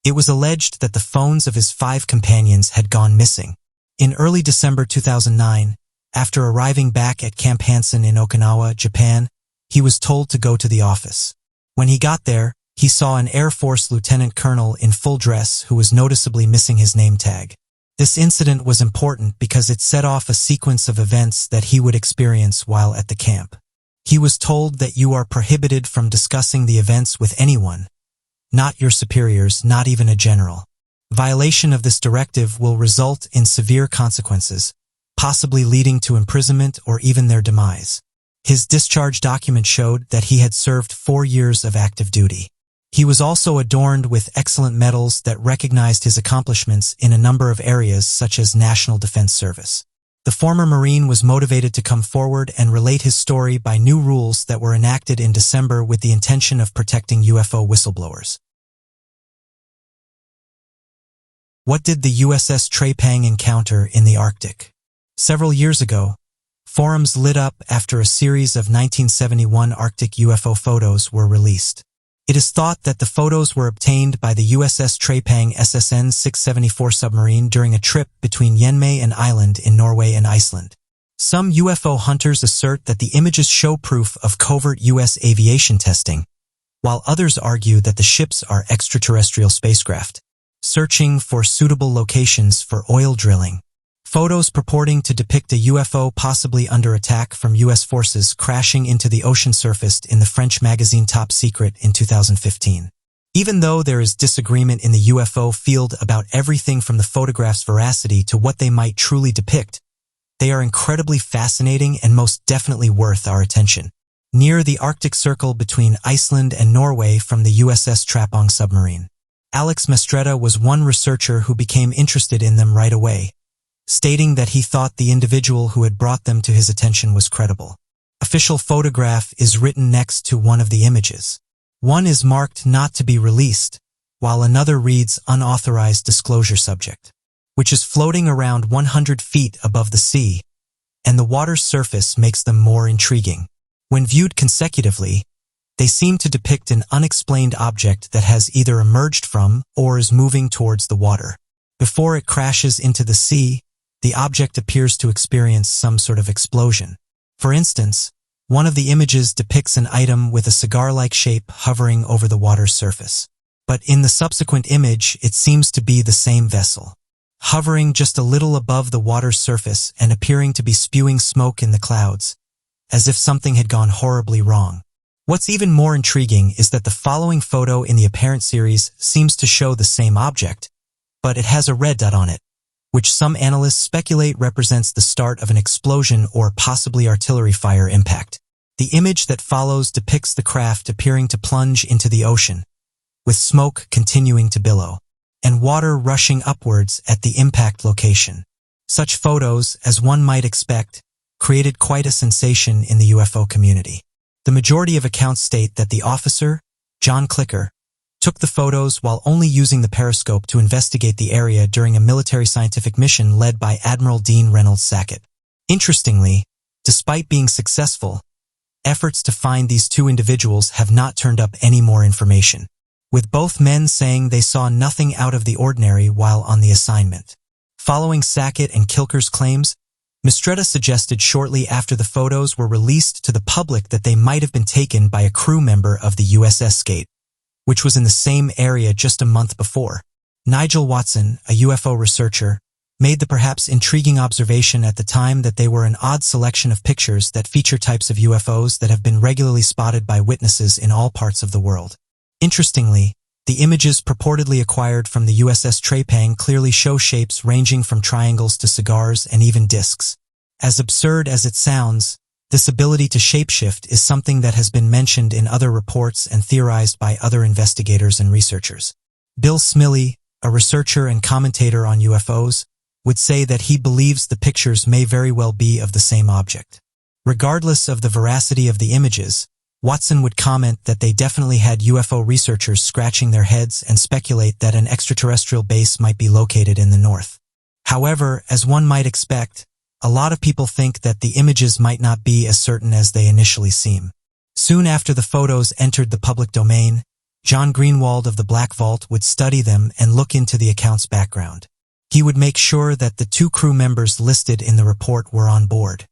it was alleged that the phones of his 5 companions had gone missing. In early December 2009, after arriving back at Camp Hansen in Okinawa, Japan, he was told to go to the office. When he got there, he saw an Air Force lieutenant colonel in full dress who was noticeably missing his name tag. This incident was important because it set off a sequence of events that he would experience while at the camp. He was told that you are prohibited from discussing the events with anyone, not your superiors, not even a general. Violation of this directive will result in severe consequences, possibly leading to imprisonment or even their demise. His discharge document showed that he had served 4 years of active duty. He was also adorned with excellent medals that recognized his accomplishments in a number of areas such as National Defense Service. The former Marine was motivated to come forward and relate his story by new rules that were enacted in December with the intention of protecting UFO whistleblowers. What did the USS Trepang encounter in the Arctic? Several years ago, forums lit up after a series of 1971 Arctic UFO photos were released. It is thought that the photos were obtained by the USS Trepang SSN-674 submarine during a trip between Yenmei and Island in Norway and Iceland. Some UFO hunters assert that the images show proof of covert U.S. aviation testing, while others argue that the ships are extraterrestrial spacecraft. searching for suitable locations for oil drilling. Photos purporting to depict a UFO possibly under attack from U.S. forces crashing into the ocean surfaced in the French magazine Top Secret in 2015. Even though there is disagreement in the UFO field about everything from the photograph's veracity to what they might truly depict, they are incredibly fascinating and most definitely worth our attention. Near the Arctic Circle between Iceland and Norway from the USS Trapong submarine. Alex Mestreda was one researcher who became interested in them right away, stating that he thought the individual who had brought them to his attention was credible. Official photograph is written next to one of the images. One is marked not to be released, while another reads unauthorized disclosure subject, which is floating around 100 feet above the sea, and the water's surface makes them more intriguing. When viewed consecutively, they seem to depict an unexplained object that has either emerged from or is moving towards the water. Before it crashes into the sea, the object appears to experience some sort of explosion. For instance, one of the images depicts an item with a cigar-like shape hovering over the water's surface. But in the subsequent image, it seems to be the same vessel, hovering just a little above the water's surface and appearing to be spewing smoke in the clouds, as if something had gone horribly wrong. What's even more intriguing is that the following photo in the apparent series seems to show the same object, but it has a red dot on it, which some analysts speculate represents the start of an explosion or possibly artillery fire impact. The image that follows depicts the craft appearing to plunge into the ocean, with smoke continuing to billow, and water rushing upwards at the impact location. Such photos, as one might expect, created quite a sensation in the UFO community. The majority of accounts state that the officer, John Clicker, took the photos while only using the periscope to investigate the area during a military scientific mission led by Admiral Dean Reynolds Sackett. Interestingly, despite being successful, efforts to find these two individuals have not turned up any more information, with both men saying they saw nothing out of the ordinary while on the assignment. Following Sackett and Kilker's claims, Mestreda suggested shortly after the photos were released to the public that they might have been taken by a crew member of the USS Skate, which was in the same area just a month before. Nigel Watson, a UFO researcher, made the perhaps intriguing observation at the time that they were an odd selection of pictures that feature types of UFOs that have been regularly spotted by witnesses in all parts of the world. Interestingly, the images purportedly acquired from the USS Trapong clearly show shapes ranging from triangles to cigars and even discs. As absurd as it sounds, this ability to shapeshift is something that has been mentioned in other reports and theorized by other investigators and researchers. Bill Smiley, a researcher and commentator on UFOs, would say that he believes the pictures may very well be of the same object. Regardless of the veracity of the images, Watson would comment that they definitely had UFO researchers scratching their heads and speculate that an extraterrestrial base might be located in the north. However, as one might expect, a lot of people think that the images might not be as certain as they initially seem. Soon after the photos entered the public domain, John Greenwald of the Black Vault would study them and look into the account's background. He would make sure that the two crew members listed in the report were on board,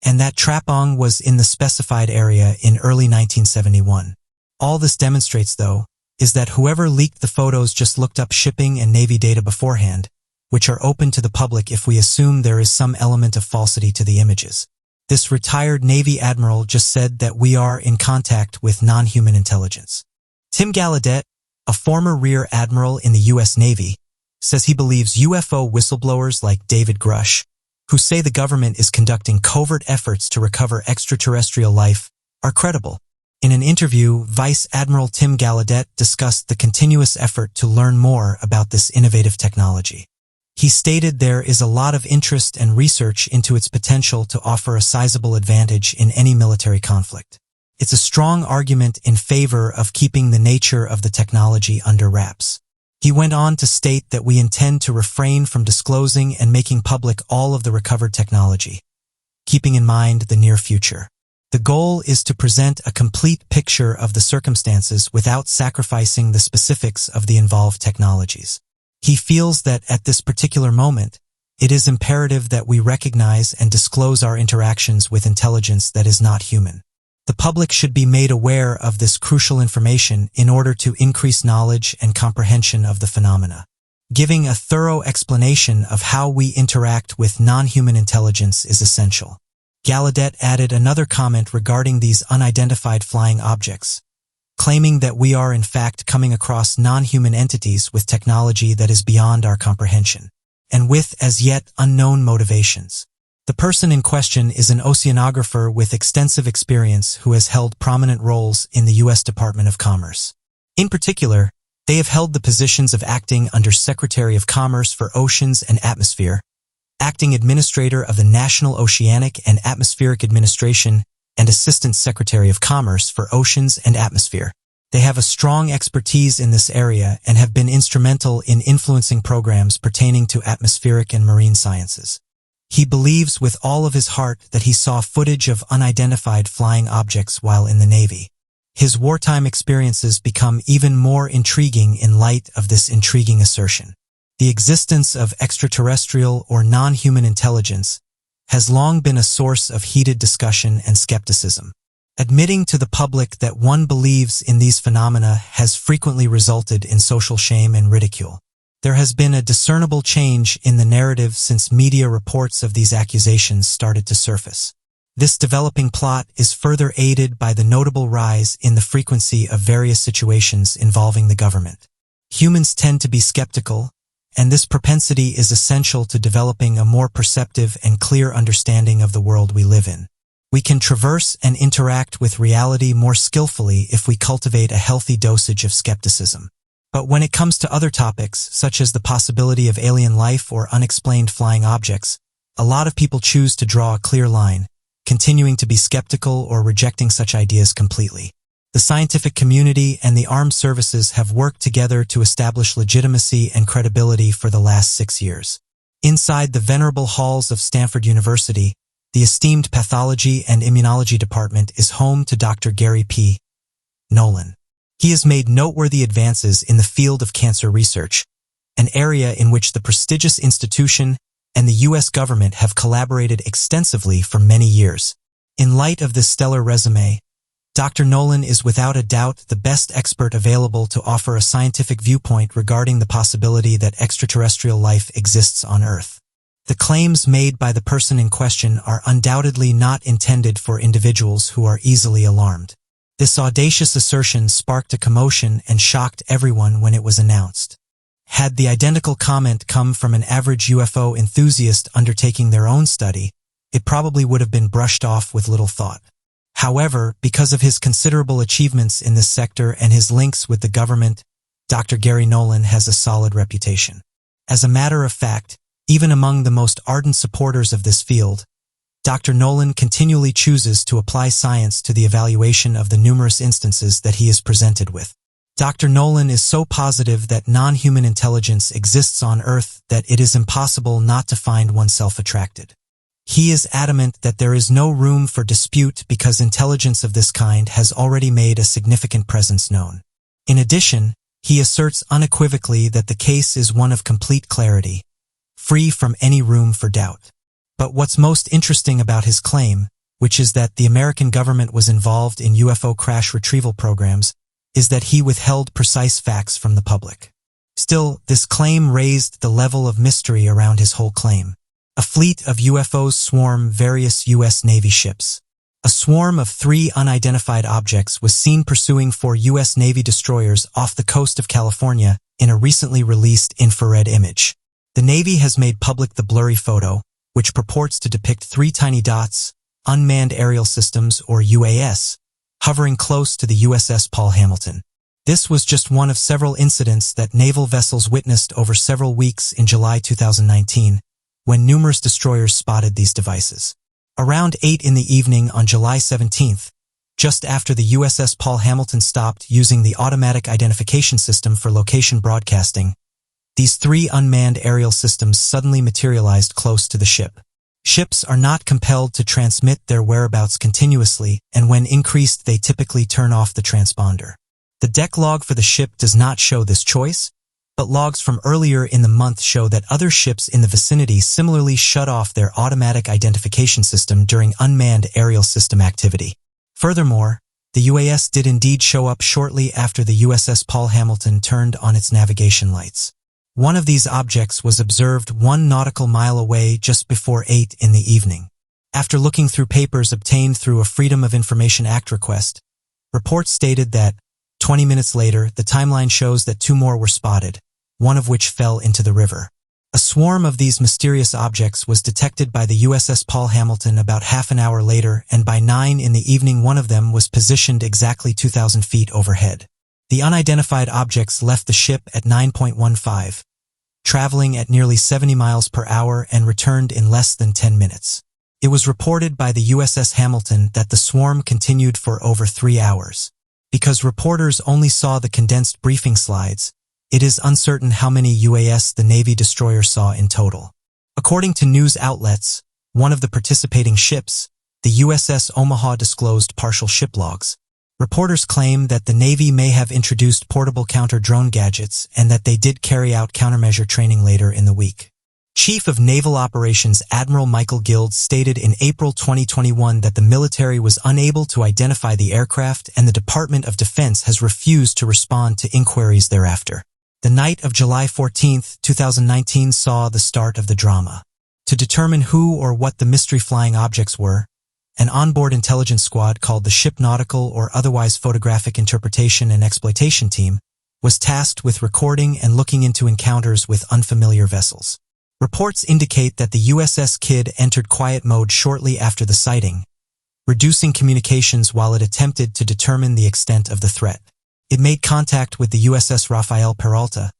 and that Trapong was in the specified area in early 1971. All this demonstrates, though, is that whoever leaked the photos just looked up shipping and Navy data beforehand, which are open to the public if we assume there is some element of falsity to the images. This retired Navy admiral just said that we are in contact with non-human intelligence. Tim Gallaudet, a former rear admiral in the U.S. Navy, says he believes UFO whistleblowers like David Grush, who say the government is conducting covert efforts to recover extraterrestrial life, are credible. In an interview, Vice Admiral Tim Gallaudet discussed the continuous effort to learn more about this innovative technology. He stated there is a lot of interest and research into its potential to offer a sizable advantage in any military conflict. It's a strong argument in favor of keeping the nature of the technology under wraps. He went on to state that we intend to refrain from disclosing and making public all of the recovered technology, keeping in mind the near future. The goal is to present a complete picture of the circumstances without sacrificing the specifics of the involved technologies. He feels that at this particular moment, it is imperative that we recognize and disclose our interactions with intelligence that is not human. The public should be made aware of this crucial information in order to increase knowledge and comprehension of the phenomena. Giving a thorough explanation of how we interact with non-human intelligence is essential. Gallaudet added another comment regarding these unidentified flying objects, claiming that we are in fact coming across non-human entities with technology that is beyond our comprehension, and with as yet unknown motivations. The person in question is an oceanographer with extensive experience who has held prominent roles in the U.S. Department of Commerce. In particular, they have held the positions of Acting Under Secretary of Commerce for Oceans and Atmosphere, Acting Administrator of the National Oceanic and Atmospheric Administration, and Assistant Secretary of Commerce for Oceans and Atmosphere. They have a strong expertise in this area and have been instrumental in influencing programs pertaining to atmospheric and marine sciences. He believes with all of his heart that he saw footage of unidentified flying objects while in the Navy. His wartime experiences become even more intriguing in light of this intriguing assertion. The existence of extraterrestrial or non-human intelligence has long been a source of heated discussion and skepticism. Admitting to the public that one believes in these phenomena has frequently resulted in social shame and ridicule. There has been a discernible change in the narrative since media reports of these accusations started to surface. This developing plot is further aided by the notable rise in the frequency of various situations involving the government. Humans tend to be skeptical, and this propensity is essential to developing a more perceptive and clear understanding of the world we live in. We can traverse and interact with reality more skillfully if we cultivate a healthy dosage of skepticism. But when it comes to other topics, such as the possibility of alien life or unexplained flying objects, a lot of people choose to draw a clear line, continuing to be skeptical or rejecting such ideas completely. The scientific community and the armed services have worked together to establish legitimacy and credibility for the last 6 years. Inside the venerable halls of Stanford University, the esteemed Pathology and Immunology Department is home to Dr. Gary P. Nolan. He has made noteworthy advances in the field of cancer research, an area in which the prestigious institution and the U.S. government have collaborated extensively for many years. In light of this stellar resume, Dr. Nolan is without a doubt the best expert available to offer a scientific viewpoint regarding the possibility that extraterrestrial life exists on Earth. The claims made by the person in question are undoubtedly not intended for individuals who are easily alarmed. This audacious assertion sparked a commotion and shocked everyone when it was announced. Had the identical comment come from an average UFO enthusiast undertaking their own study, it probably would have been brushed off with little thought. However, because of his considerable achievements in this sector and his links with the government, Dr. Gary Nolan has a solid reputation. As a matter of fact, even among the most ardent supporters of this field, Dr. Nolan continually chooses to apply science to the evaluation of the numerous instances that he is presented with. Dr. Nolan is so positive that non-human intelligence exists on Earth that it is impossible not to find oneself attracted. He is adamant that there is no room for dispute because intelligence of this kind has already made a significant presence known. In addition, he asserts unequivocally that the case is one of complete clarity, free from any room for doubt. But what's most interesting about his claim, which is that the American government was involved in UFO crash retrieval programs, is that he withheld precise facts from the public. Still, this claim raised the level of mystery around his whole claim. A fleet of UFOs swarm various U.S. Navy ships. A swarm of 3 unidentified objects was seen pursuing 4 U.S. Navy destroyers off the coast of California in a recently released infrared image. The Navy has made public the blurry photo, which purports to depict 3 tiny dots, unmanned aerial systems or UAS, hovering close to the USS Paul Hamilton. This was just one of several incidents that naval vessels witnessed over several weeks in July 2019, when numerous destroyers spotted these devices. Around 8 in the evening on July 17th, just after the USS Paul Hamilton stopped using the automatic identification system for location broadcasting, these 3 unmanned aerial systems suddenly materialized close to the ship. Ships are not compelled to transmit their whereabouts continuously, and when increased they typically turn off the transponder. The deck log for the ship does not show this choice, but logs from earlier in the month show that other ships in the vicinity similarly shut off their automatic identification system during unmanned aerial system activity. Furthermore, the UAS did indeed show up shortly after the USS Paul Hamilton turned on its navigation lights. One of these objects was observed 1 nautical mile away just before 8 in the evening. After looking through papers obtained through a Freedom of Information Act request, reports stated that, 20 minutes later, the timeline shows that 2 more were spotted, one of which fell into the river. A swarm of these mysterious objects was detected by the USS Paul Hamilton about half an hour later, and by 9 in the evening one of them was positioned exactly 2,000 feet overhead. The unidentified objects left the ship at 9:15, traveling at nearly 70 miles per hour and returned in less than 10 minutes. It was reported by the USS Hamilton that the swarm continued for over 3 hours. Because reporters only saw the condensed briefing slides, it is uncertain how many UAS the Navy destroyer saw in total. According to news outlets, one of the participating ships, the USS Omaha, disclosed partial ship logs. Reporters claim that the Navy may have introduced portable counter-drone gadgets and that they did carry out countermeasure training later in the week. Chief of Naval Operations Admiral Michael Guild stated in April 2021 that the military was unable to identify the aircraft and the Department of Defense has refused to respond to inquiries thereafter. The night of July 14, 2019 saw the start of the drama. To determine who or what the mystery flying objects were, an onboard intelligence squad called the Ship Nautical or otherwise Photographic Interpretation and Exploitation Team was tasked with recording and looking into encounters with unfamiliar vessels. Reports indicate that the USS Kidd entered quiet mode shortly after the sighting, reducing communications while it attempted to determine the extent of the threat. It made contact with the USS Rafael Peralta,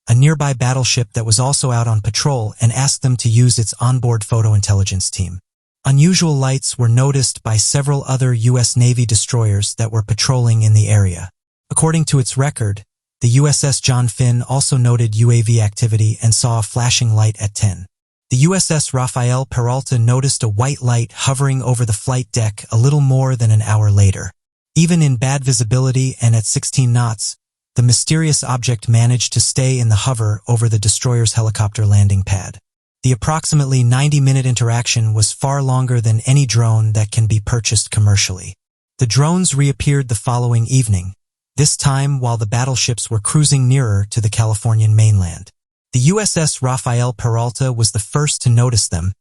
a nearby battleship that was also out on patrol, and asked them to use its onboard photo intelligence team. Unusual lights were noticed by several other U.S. Navy destroyers that were patrolling in the area. According to its record, the USS John Finn also noted UAV activity and saw a flashing light at 10. The USS Rafael Peralta noticed a white light hovering over the flight deck a little more than an hour later. Even in bad visibility and at 16 knots, the mysterious object managed to stay in the hover over the destroyer's helicopter landing pad. The approximately 90-minute interaction was far longer than any drone that can be purchased commercially. The drones reappeared the following evening, this time while the battleships were cruising nearer to the Californian mainland. The USS Rafael Peralta was the first to notice them,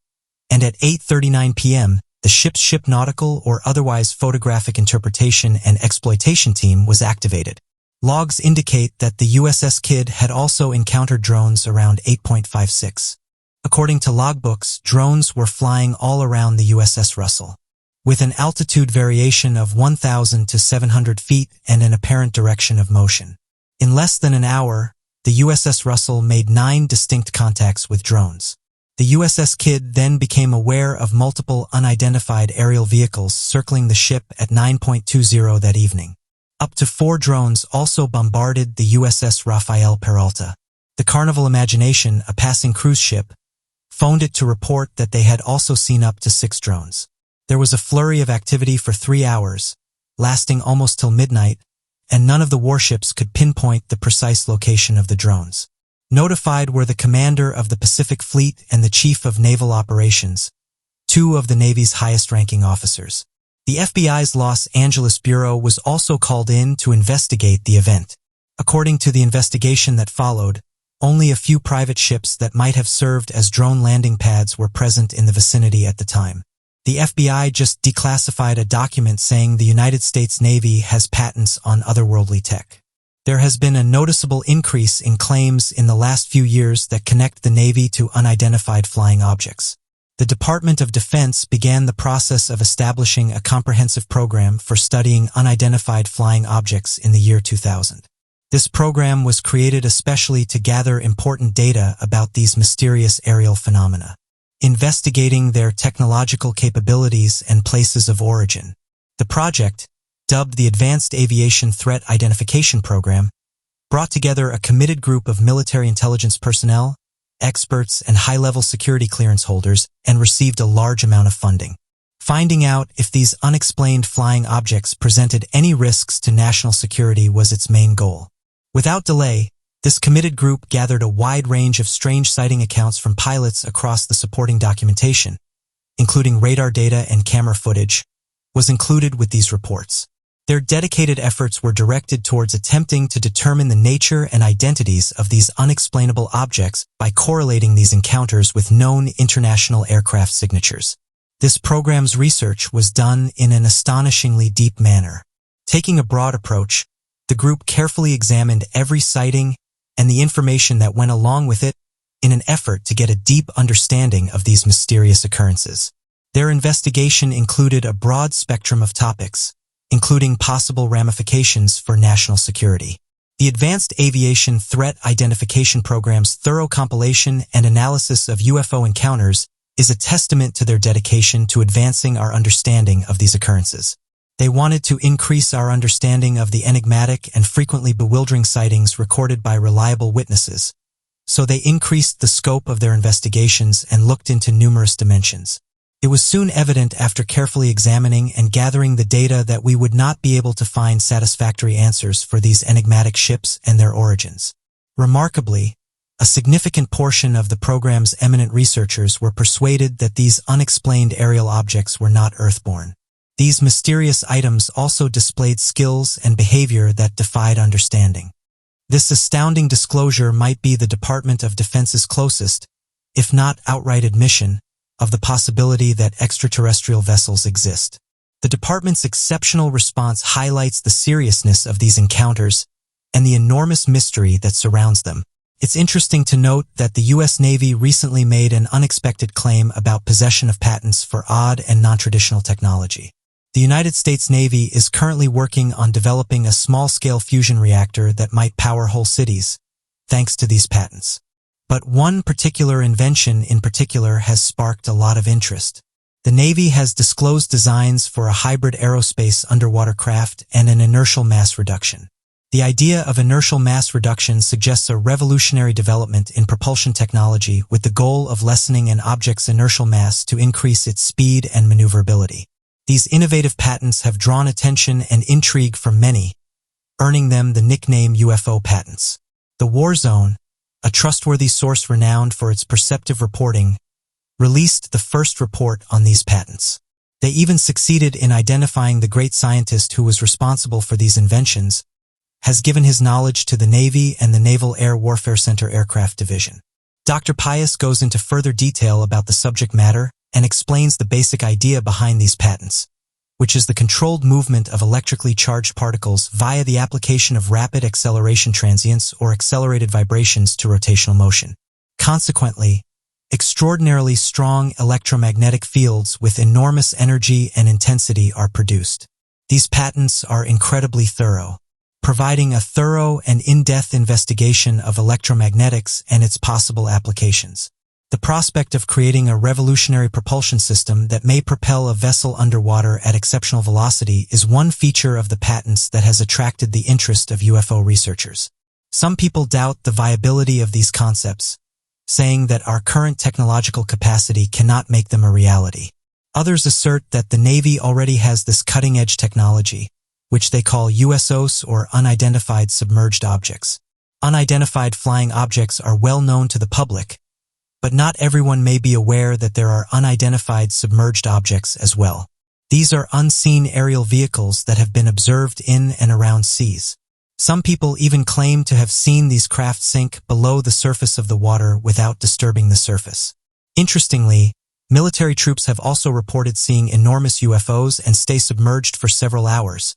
and at 8:39 p.m., the ship's Ship Nautical or otherwise Photographic Interpretation and Exploitation Team was activated. Logs indicate that the USS Kidd had also encountered drones around 8:56. According to logbooks, drones were flying all around the USS Russell, with an altitude variation of 1,000 to 700 feet and an apparent direction of motion. In less than an hour, the USS Russell made 9 distinct contacts with drones. The USS Kidd then became aware of multiple unidentified aerial vehicles circling the ship at 9:20 that evening. Up to 4 drones also bombarded the USS Rafael Peralta. The Carnival Imagination, a passing cruise ship, phoned it to report that they had also seen up to 6 drones. There was a flurry of activity for 3 hours, lasting almost till midnight, and none of the warships could pinpoint the precise location of the drones. Notified were the commander of the Pacific Fleet and the chief of naval operations, 2 of the Navy's highest-ranking officers. The FBI's Los Angeles Bureau was also called in to investigate the event. According to the investigation that followed, only a few private ships that might have served as drone landing pads were present in the vicinity at the time. The FBI just declassified a document saying the United States Navy has patents on otherworldly tech. There has been a noticeable increase in claims in the last few years that connect the Navy to unidentified flying objects. The Department of Defense began the process of establishing a comprehensive program for studying unidentified flying objects in the year 2000. This program was created especially to gather important data about these mysterious aerial phenomena, investigating their technological capabilities and places of origin. The project, dubbed the Advanced Aviation Threat Identification Program, brought together a committed group of military intelligence personnel, experts, and high-level security clearance holders and received a large amount of funding. Finding out if these unexplained flying objects presented any risks to national security was its main goal. Without delay, this committed group gathered a wide range of strange sighting accounts from pilots across the supporting documentation, including radar data and camera footage, was included with these reports. Their dedicated efforts were directed towards attempting to determine the nature and identities of these unexplainable objects by correlating these encounters with known international aircraft signatures. This program's research was done in an astonishingly deep manner. Taking a broad approach, the group carefully examined every sighting and the information that went along with it in an effort to get a deep understanding of these mysterious occurrences. Their investigation included a broad spectrum of topics, including possible ramifications for national security. The Advanced Aviation Threat Identification Program's thorough compilation and analysis of UFO encounters is a testament to their dedication to advancing our understanding of these occurrences. They wanted to increase our understanding of the enigmatic and frequently bewildering sightings recorded by reliable witnesses, so they increased the scope of their investigations and looked into numerous dimensions. It was soon evident after carefully examining and gathering the data that we would not be able to find satisfactory answers for these enigmatic ships and their origins. Remarkably, a significant portion of the program's eminent researchers were persuaded that these unexplained aerial objects were not Earthborn. These mysterious items also displayed skills and behavior that defied understanding. This astounding disclosure might be the Department of Defense's closest, if not outright admission, of the possibility that extraterrestrial vessels exist. The department's exceptional response highlights the seriousness of these encounters and the enormous mystery that surrounds them. It's interesting to note that the U.S. Navy recently made an unexpected claim about possession of patents for odd and non-traditional technology. The United States Navy is currently working on developing a small-scale fusion reactor that might power whole cities, thanks to these patents. But one particular invention in particular has sparked a lot of interest. The Navy has disclosed designs for a hybrid aerospace underwater craft and an inertial mass reduction. The idea of inertial mass reduction suggests a revolutionary development in propulsion technology with the goal of lessening an object's inertial mass to increase its speed and maneuverability. These innovative patents have drawn attention and intrigue from many, earning them the nickname UFO patents. The War Zone, a trustworthy source renowned for its perceptive reporting, released the first report on these patents. They even succeeded in identifying the great scientist who was responsible for these inventions, has given his knowledge to the Navy and the Naval Air Warfare Center Aircraft Division. Dr. Pius goes into further detail about the subject matter and explains the basic idea behind these patents, which is the controlled movement of electrically charged particles via the application of rapid acceleration transients or accelerated vibrations to rotational motion. Consequently, extraordinarily strong electromagnetic fields with enormous energy and intensity are produced. These patents are incredibly thorough, providing a thorough and in-depth investigation of electromagnetics and its possible applications. The prospect of creating a revolutionary propulsion system that may propel a vessel underwater at exceptional velocity is one feature of the patents that has attracted the interest of UFO researchers. Some people doubt the viability of these concepts, saying that our current technological capacity cannot make them a reality. Others assert that the Navy already has this cutting-edge technology, which they call USOs or unidentified submerged objects. Unidentified flying objects are well known to the public, but not everyone may be aware that there are unidentified submerged objects as well. These are unseen aerial vehicles that have been observed in and around seas. Some people even claim to have seen these craft sink below the surface of the water without disturbing the surface. Interestingly, military troops have also reported seeing enormous UFOs and stay submerged for several hours,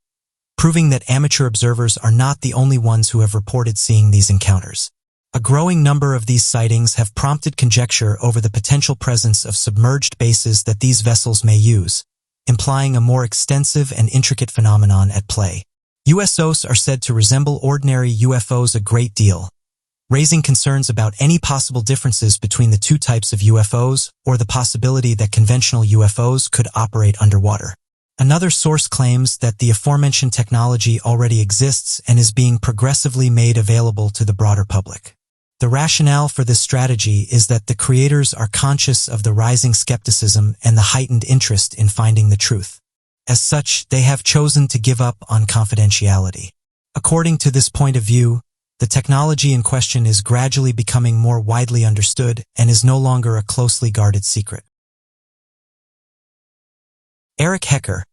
proving that amateur observers are not the only ones who have reported seeing these encounters. A growing number of these sightings have prompted conjecture over the potential presence of submerged bases that these vessels may use, implying a more extensive and intricate phenomenon at play. USOs are said to resemble ordinary UFOs a great deal, raising concerns about any possible differences between the two types of UFOs or the possibility that conventional UFOs could operate underwater. Another source claims that the aforementioned technology already exists and is being progressively made available to the broader public. The rationale for this strategy is that the creators are conscious of the rising skepticism and the heightened interest in finding the truth. As such, they have chosen to give up on confidentiality. According to this point of view, the technology in question is gradually becoming more widely understood and is no longer a closely guarded secret. Eric Hecker,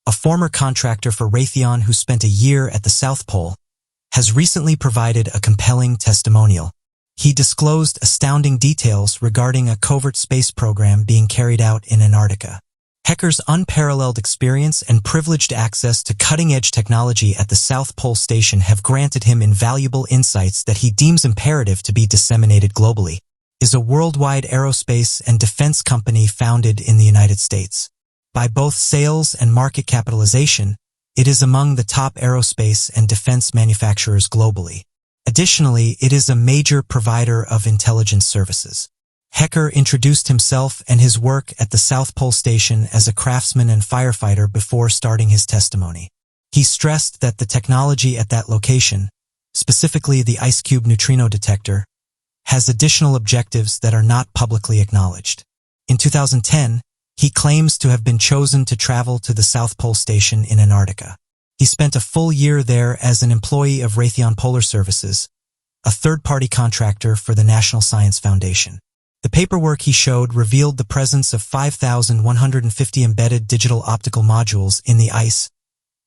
a former contractor for Raytheon who spent a year at the South Pole, has recently provided a compelling testimonial. He disclosed astounding details regarding a covert space program being carried out in Antarctica. Hecker's unparalleled experience and privileged access to cutting-edge technology at the South Pole Station have granted him invaluable insights that he deems imperative to be disseminated globally. Is a worldwide aerospace and defense company founded in the United States. By both sales and market capitalization, it is among the top aerospace and defense manufacturers globally. Additionally, it is a major provider of intelligence services. Hecker introduced himself and his work at the South Pole Station as a craftsman and firefighter before starting his testimony. He stressed that the technology at that location, specifically the ice cube neutrino detector, has additional objectives that are not publicly acknowledged. In 2010, he claims to have been chosen to travel to the South Pole Station in Antarctica. He spent a full year there as an employee of Raytheon Polar Services, a third-party contractor for the National Science Foundation. The paperwork he showed revealed the presence of 5,150 embedded digital optical modules in the ice,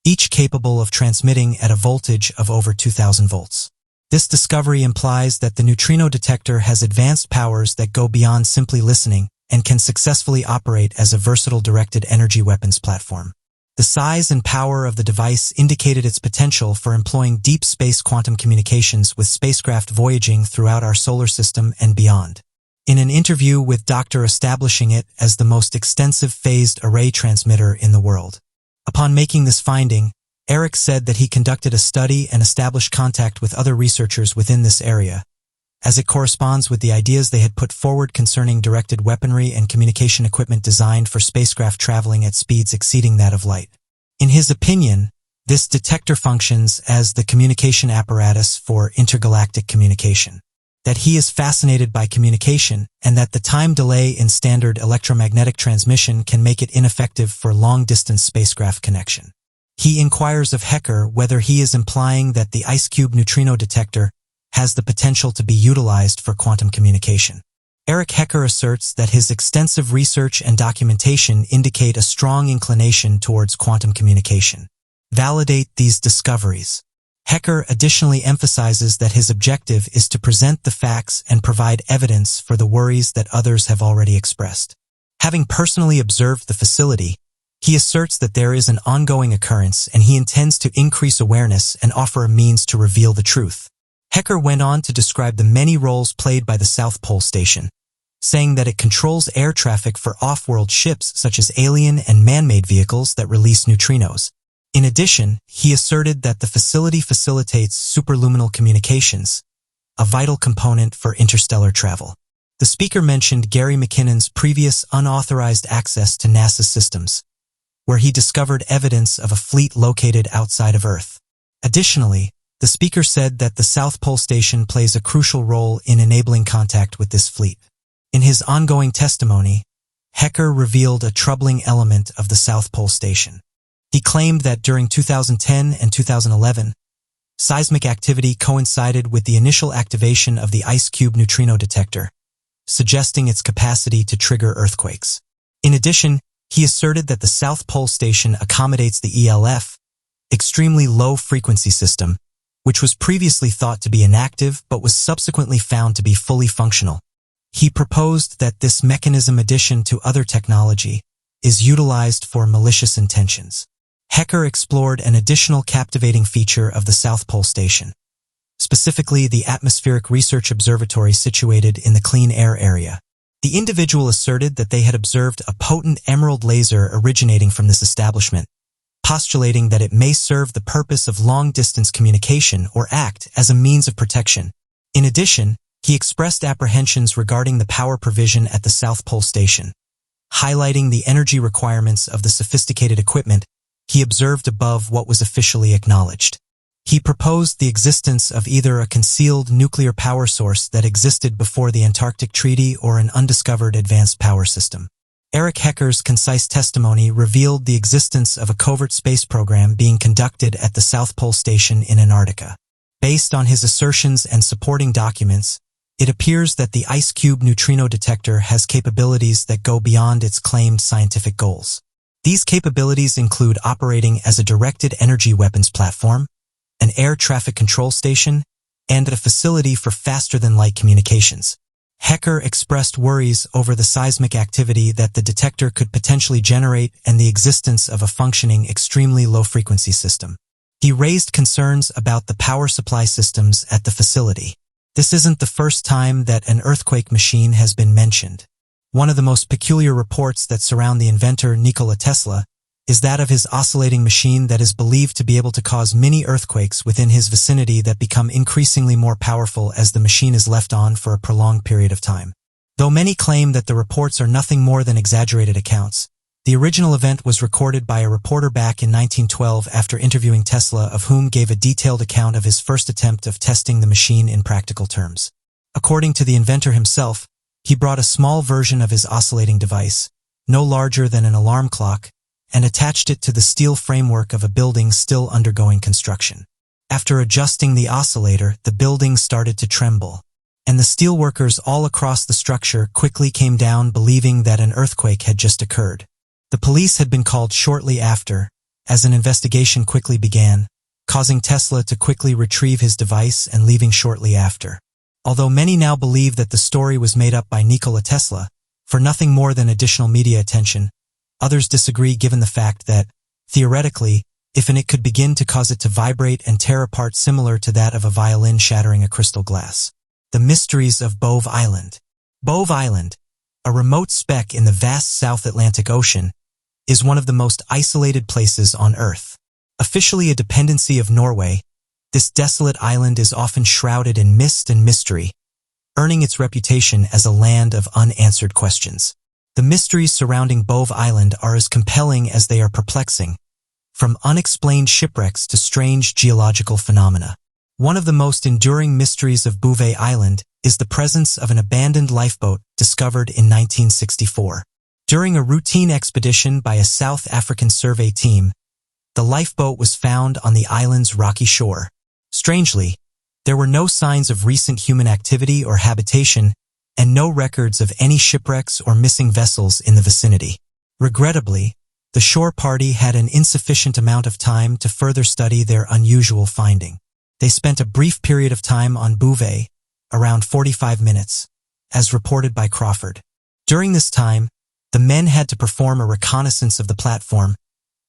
each capable of transmitting at a voltage of over 2,000 volts. This discovery implies that the neutrino detector has advanced powers that go beyond simply listening and can successfully operate as a versatile directed energy weapons platform. The size and power of the device indicated its potential for employing deep space quantum communications with spacecraft voyaging throughout our solar system and beyond. In an interview with Dr. establishing it as the most extensive phased array transmitter in the world. Upon making this finding, Eric said that he conducted a study and established contact with other researchers within this area, as it corresponds with the ideas they had put forward concerning directed weaponry and communication equipment designed for spacecraft traveling at speeds exceeding that of light. In his opinion, this detector functions as the communication apparatus for intergalactic communication. That he is fascinated by communication and that the time delay in standard electromagnetic transmission can make it ineffective for long-distance spacecraft connection. He inquires of Hecker whether he is implying that the ice cube neutrino detector has the potential to be utilized for quantum communication. Eric Hecker asserts that his extensive research and documentation indicate a strong inclination towards quantum communication. Validate these discoveries. Hecker additionally emphasizes that his objective is to present the facts and provide evidence for the worries that others have already expressed. Having personally observed the facility, he asserts that there is an ongoing occurrence and he intends to increase awareness and offer a means to reveal the truth. Hecker went on to describe the many roles played by the South Pole Station, saying that it controls air traffic for off-world ships such as alien and man-made vehicles that release neutrinos. In addition, he asserted that the facility facilitates superluminal communications, a vital component for interstellar travel. The speaker mentioned Gary McKinnon's previous unauthorized access to NASA systems, where he discovered evidence of a fleet located outside of Earth. Additionally, the speaker said that the South Pole Station plays a crucial role in enabling contact with this fleet. In his ongoing testimony, Hecker revealed a troubling element of the South Pole Station. He claimed that during 2010 and 2011, seismic activity coincided with the initial activation of the ice cube neutrino detector, suggesting its capacity to trigger earthquakes. In addition, he asserted that the South Pole Station accommodates the ELF, extremely low-frequency system, which was previously thought to be inactive but was subsequently found to be fully functional. He proposed that this mechanism, addition to other technology, is utilized for malicious intentions. Hecker explored an additional captivating feature of the South Pole Station, specifically the Atmospheric Research Observatory situated in the clean air area. The individual asserted that they had observed a potent emerald laser originating from this establishment, postulating that it may serve the purpose of long-distance communication or act as a means of protection. In addition, he expressed apprehensions regarding the power provision at the South Pole Station, highlighting the energy requirements of the sophisticated equipment he observed above what was officially acknowledged. He proposed the existence of either a concealed nuclear power source that existed before the Antarctic Treaty or an undiscovered advanced power system. Eric Hecker's concise testimony revealed the existence of a covert space program being conducted at the South Pole Station in Antarctica. Based on his assertions and supporting documents, it appears that the ice cube neutrino detector has capabilities that go beyond its claimed scientific goals. These capabilities include operating as a directed energy weapons platform, an air traffic control station, and a facility for faster-than-light communications. Hecker expressed worries over the seismic activity that the detector could potentially generate and the existence of a functioning extremely low-frequency system. He raised concerns about the power supply systems at the facility. This isn't the first time that an earthquake machine has been mentioned. One of the most peculiar reports that surround the inventor Nikola Tesla is that of his oscillating machine that is believed to be able to cause mini earthquakes within his vicinity that become increasingly more powerful as the machine is left on for a prolonged period of time. Though many claim that the reports are nothing more than exaggerated accounts, the original event was recorded by a reporter back in 1912 after interviewing Tesla, of whom gave a detailed account of his first attempt of testing the machine in practical terms. According to the inventor himself, he brought a small version of his oscillating device, no larger than an alarm clock, and attached it to the steel framework of a building still undergoing construction. After adjusting the oscillator, the building started to tremble, and the steelworkers all across the structure quickly came down, believing that an earthquake had just occurred. The police had been called shortly after, as an investigation quickly began, causing Tesla to quickly retrieve his device and leaving shortly after. Although many now believe that the story was made up by Nikola Tesla, for nothing more than additional media attention, others disagree given the fact that, theoretically, it could begin to cause it to vibrate and tear apart similar to that of a violin shattering a crystal glass. The mysteries of Bove Island. Bove Island, a remote speck in the vast South Atlantic Ocean, is one of the most isolated places on Earth. Officially a dependency of Norway, this desolate island is often shrouded in mist and mystery, earning its reputation as a land of unanswered questions. The mysteries surrounding Bove Island are as compelling as they are perplexing, from unexplained shipwrecks to strange geological phenomena. One of the most enduring mysteries of Bove Island is the presence of an abandoned lifeboat discovered in 1964. During a routine expedition by a South African survey team, the lifeboat was found on the island's rocky shore. Strangely, there were no signs of recent human activity or habitation, and no records of any shipwrecks or missing vessels in the vicinity. Regrettably, the shore party had an insufficient amount of time to further study their unusual finding. They spent a brief period of time on Bouvet, around 45 minutes, as reported by Crawford. During this time, the men had to perform a reconnaissance of the platform,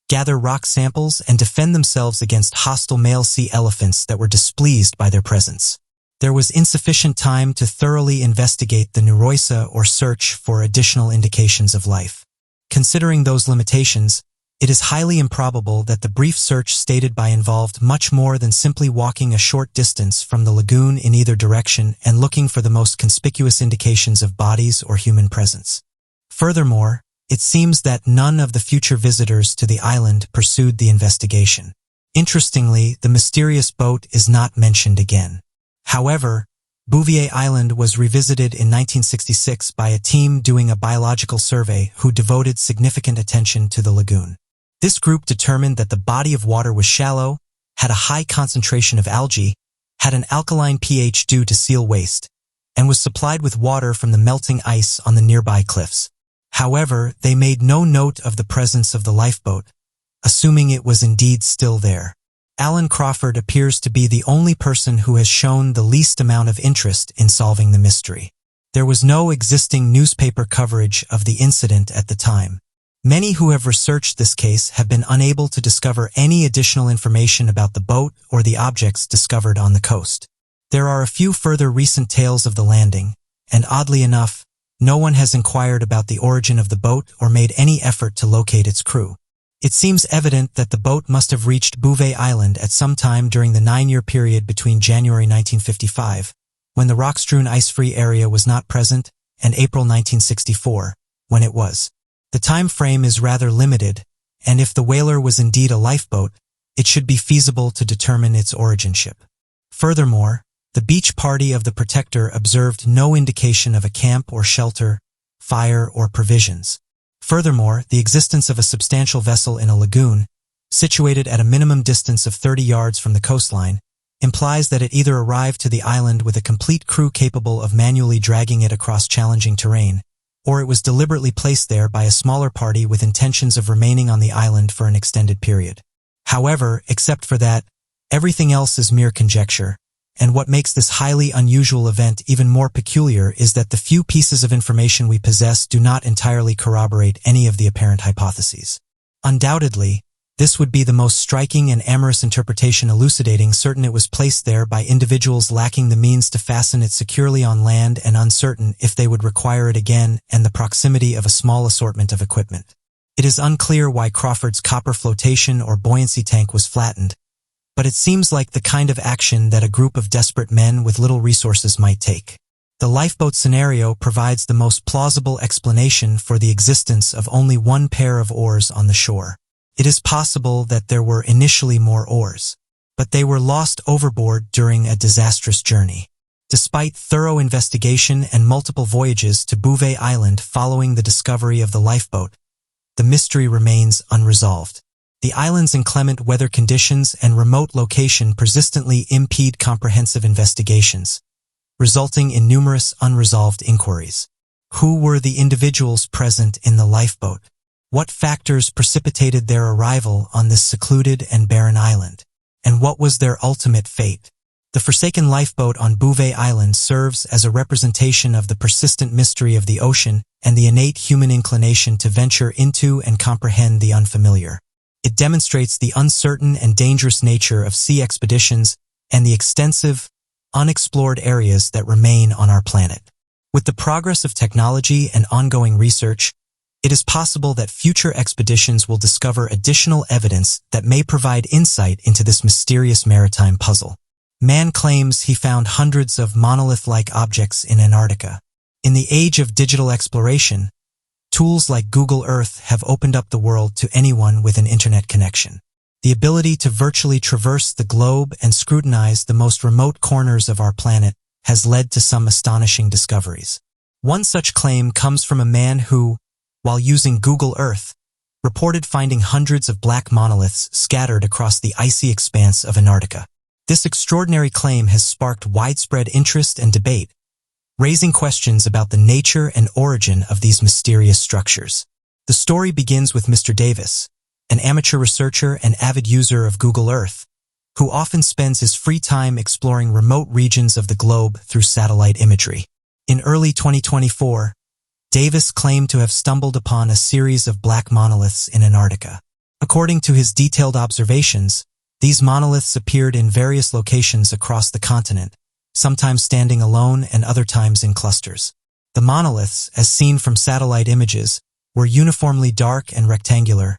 gather rock samples, and defend themselves against hostile male sea elephants that were displeased by their presence. There was insufficient time to thoroughly investigate the Neuroisa or search for additional indications of life. Considering those limitations, it is highly improbable that the brief search stated by involved much more than simply walking a short distance from the lagoon in either direction and looking for the most conspicuous indications of bodies or human presence. Furthermore, it seems that none of the future visitors to the island pursued the investigation. Interestingly, the mysterious boat is not mentioned again. However, Bouvier Island was revisited in 1966 by a team doing a biological survey who devoted significant attention to the lagoon. This group determined that the body of water was shallow, had a high concentration of algae, had an alkaline pH due to seal waste, and was supplied with water from the melting ice on the nearby cliffs. However, they made no note of the presence of the lifeboat, assuming it was indeed still there. Alan Crawford appears to be the only person who has shown the least amount of interest in solving the mystery. There was no existing newspaper coverage of the incident at the time. Many who have researched this case have been unable to discover any additional information about the boat or the objects discovered on the coast. There are a few further recent tales of the landing, and oddly enough, no one has inquired about the origin of the boat or made any effort to locate its crew. It seems evident that the boat must have reached Bouvet Island at some time during the 9-year period between January 1955, when the rock-strewn ice-free area was not present, and April 1964, when it was. The time frame is rather limited, and if the whaler was indeed a lifeboat, it should be feasible to determine its origin ship. Furthermore, the beach party of the Protector observed no indication of a camp or shelter, fire, or provisions. Furthermore, the existence of a substantial vessel in a lagoon, situated at a minimum distance of 30 yards from the coastline, implies that it either arrived to the island with a complete crew capable of manually dragging it across challenging terrain, or it was deliberately placed there by a smaller party with intentions of remaining on the island for an extended period. However, except for that, everything else is mere conjecture, and what makes this highly unusual event even more peculiar is that the few pieces of information we possess do not entirely corroborate any of the apparent hypotheses. Undoubtedly, this would be the most striking and amorous interpretation, elucidating certain it was placed there by individuals lacking the means to fasten it securely on land and uncertain if they would require it again, and the proximity of a small assortment of equipment. It is unclear why Crawford's copper flotation or buoyancy tank was flattened, but it seems like the kind of action that a group of desperate men with little resources might take. The lifeboat scenario provides the most plausible explanation for the existence of only one pair of oars on the shore. It is possible that there were initially more oars, but they were lost overboard during a disastrous journey. Despite thorough investigation and multiple voyages to Bouvet Island following the discovery of the lifeboat, the mystery remains unresolved. The island's inclement weather conditions and remote location persistently impede comprehensive investigations, resulting in numerous unresolved inquiries. Who were the individuals present in the lifeboat? What factors precipitated their arrival on this secluded and barren island? And what was their ultimate fate? The forsaken lifeboat on Bouvet Island serves as a representation of the persistent mystery of the ocean and the innate human inclination to venture into and comprehend the unfamiliar. It demonstrates the uncertain and dangerous nature of sea expeditions and the extensive, unexplored areas that remain on our planet. With the progress of technology and ongoing research, it is possible that future expeditions will discover additional evidence that may provide insight into this mysterious maritime puzzle. Man claims he found hundreds of monolith-like objects in Antarctica. In the age of digital exploration, tools like Google Earth have opened up the world to anyone with an internet connection. The ability to virtually traverse the globe and scrutinize the most remote corners of our planet has led to some astonishing discoveries. One such claim comes from a man who, while using Google Earth, reported finding hundreds of black monoliths scattered across the icy expanse of Antarctica. This extraordinary claim has sparked widespread interest and debate, raising questions about the nature and origin of these mysterious structures. The story begins with Mr. Davis, an amateur researcher and avid user of Google Earth, who often spends his free time exploring remote regions of the globe through satellite imagery. In early 2024, Davis claimed to have stumbled upon a series of black monoliths in Antarctica. According to his detailed observations, these monoliths appeared in various locations across the continent, sometimes standing alone and other times in clusters. The monoliths, as seen from satellite images, were uniformly dark and rectangular,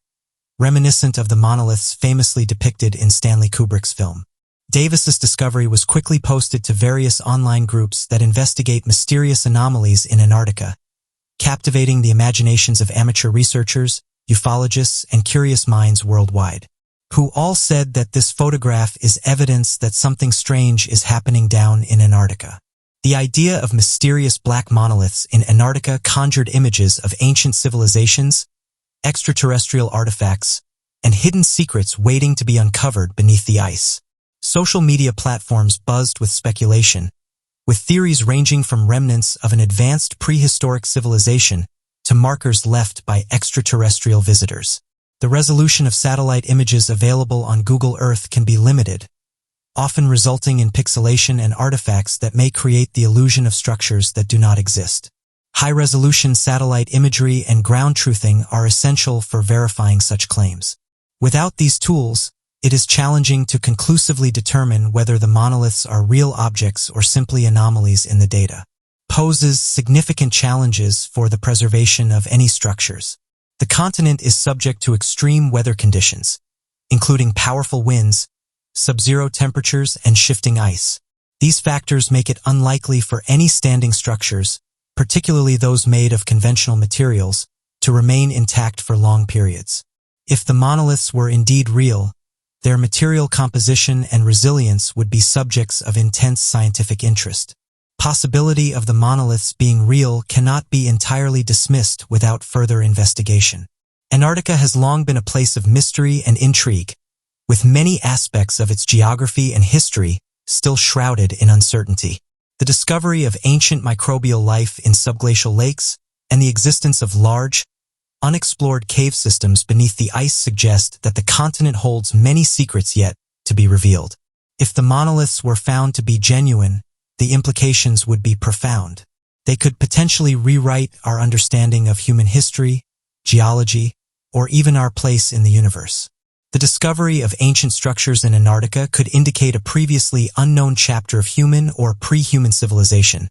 reminiscent of the monoliths famously depicted in Stanley Kubrick's film. Davis's discovery was quickly posted to various online groups that investigate mysterious anomalies in Antarctica, captivating the imaginations of amateur researchers, ufologists, and curious minds worldwide, who all said that this photograph is evidence that something strange is happening down in Antarctica. The idea of mysterious black monoliths in Antarctica conjured images of ancient civilizations, extraterrestrial artifacts, and hidden secrets waiting to be uncovered beneath the ice. Social media platforms buzzed with speculation, with theories ranging from remnants of an advanced prehistoric civilization to markers left by extraterrestrial visitors. The resolution of satellite images available on Google Earth can be limited, often resulting in pixelation and artifacts that may create the illusion of structures that do not exist. High-resolution satellite imagery and ground truthing are essential for verifying such claims. Without these tools, it is challenging to conclusively determine whether the monoliths are real objects or simply anomalies in the data. Poses significant challenges for the preservation of any structures. The continent is subject to extreme weather conditions, including powerful winds, sub-zero temperatures, and shifting ice. These factors make it unlikely for any standing structures, particularly those made of conventional materials, to remain intact for long periods. If the monoliths were indeed real, their material composition and resilience would be subjects of intense scientific interest. Possibility of the monoliths being real cannot be entirely dismissed without further investigation. Antarctica has long been a place of mystery and intrigue, with many aspects of its geography and history still shrouded in uncertainty. The discovery of ancient microbial life in subglacial lakes and the existence of large, unexplored cave systems beneath the ice suggest that the continent holds many secrets yet to be revealed. If the monoliths were found to be genuine, the implications would be profound. They could potentially rewrite our understanding of human history, geology, or even our place in the universe. The discovery of ancient structures in Antarctica could indicate a previously unknown chapter of human or pre-human civilization,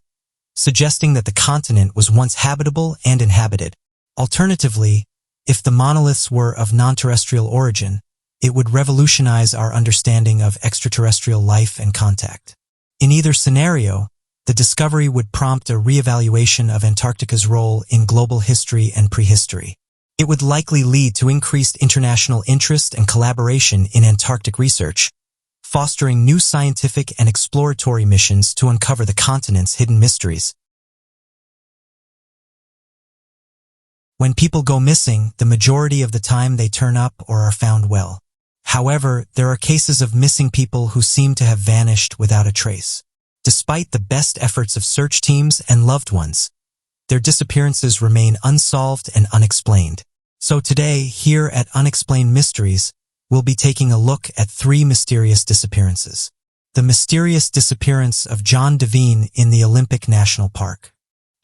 suggesting that the continent was once habitable and inhabited. Alternatively, if the monoliths were of non-terrestrial origin, it would revolutionize our understanding of extraterrestrial life and contact. In either scenario, the discovery would prompt a reevaluation of Antarctica's role in global history and prehistory. It would likely lead to increased international interest and collaboration in Antarctic research, fostering new scientific and exploratory missions to uncover the continent's hidden mysteries. When people go missing, the majority of the time they turn up or are found well. However, there are cases of missing people who seem to have vanished without a trace. Despite the best efforts of search teams and loved ones, their disappearances remain unsolved and unexplained. So today, here at Unexplained Mysteries, we'll be taking a look at 3 mysterious disappearances. The mysterious disappearance of John Devine in the Olympic National Park.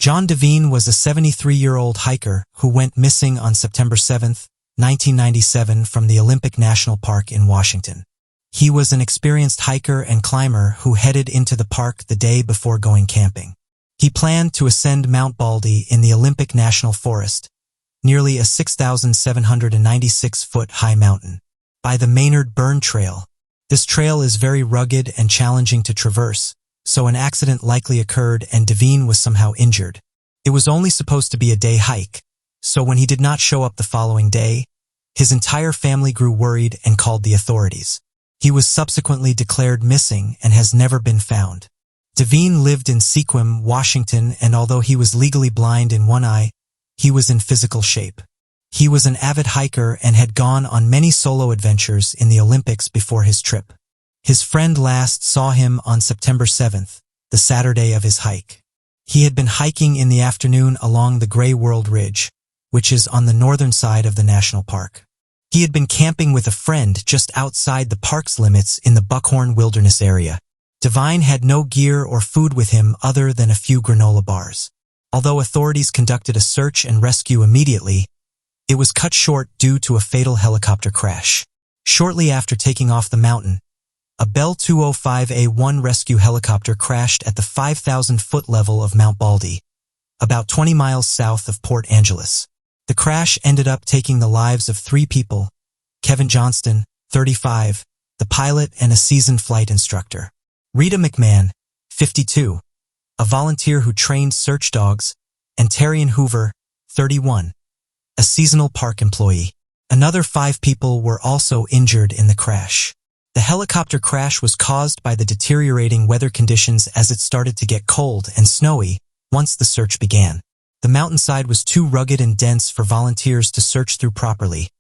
John Devine was a 73-year-old hiker who went missing on September 7, 1997 from the Olympic National Park in Washington. He was an experienced hiker and climber who headed into the park the day before going camping. He planned to ascend Mount Baldy in the Olympic National Forest, nearly a 6,796-foot high mountain, by the Maynard Burn Trail. This trail is very rugged and challenging to traverse, so an accident likely occurred and Devine was somehow injured. It was only supposed to be a day hike, so when he did not show up the following day, his entire family grew worried and called the authorities. He was subsequently declared missing and has never been found. Devine lived in Sequim, Washington, and although he was legally blind in one eye, he was in physical shape. He was an avid hiker and had gone on many solo adventures in the Olympics before his trip. His friend last saw him on September 7th, the Saturday of his hike. He had been hiking in the afternoon along the Grey World Ridge, which is on the northern side of the national park. He had been camping with a friend just outside the park's limits in the Buckhorn Wilderness area. Devine had no gear or food with him other than a few granola bars. Although authorities conducted a search and rescue immediately, it was cut short due to a fatal helicopter crash. Shortly after taking off the mountain, a Bell 205A1 rescue helicopter crashed at the 5,000-foot level of Mount Baldy, about 20 miles south of Port Angeles. The crash ended up taking the lives of 3 people: Kevin Johnston, 35, the pilot and a seasoned flight instructor; Rita McMahon, 52, a volunteer who trained search dogs; and Terrian Hoover, 31, a seasonal park employee. Another 5 people were also injured in the crash. The helicopter crash was caused by the deteriorating weather conditions as it started to get cold and snowy once the search began. The mountainside was too rugged and dense for volunteers to search through properly,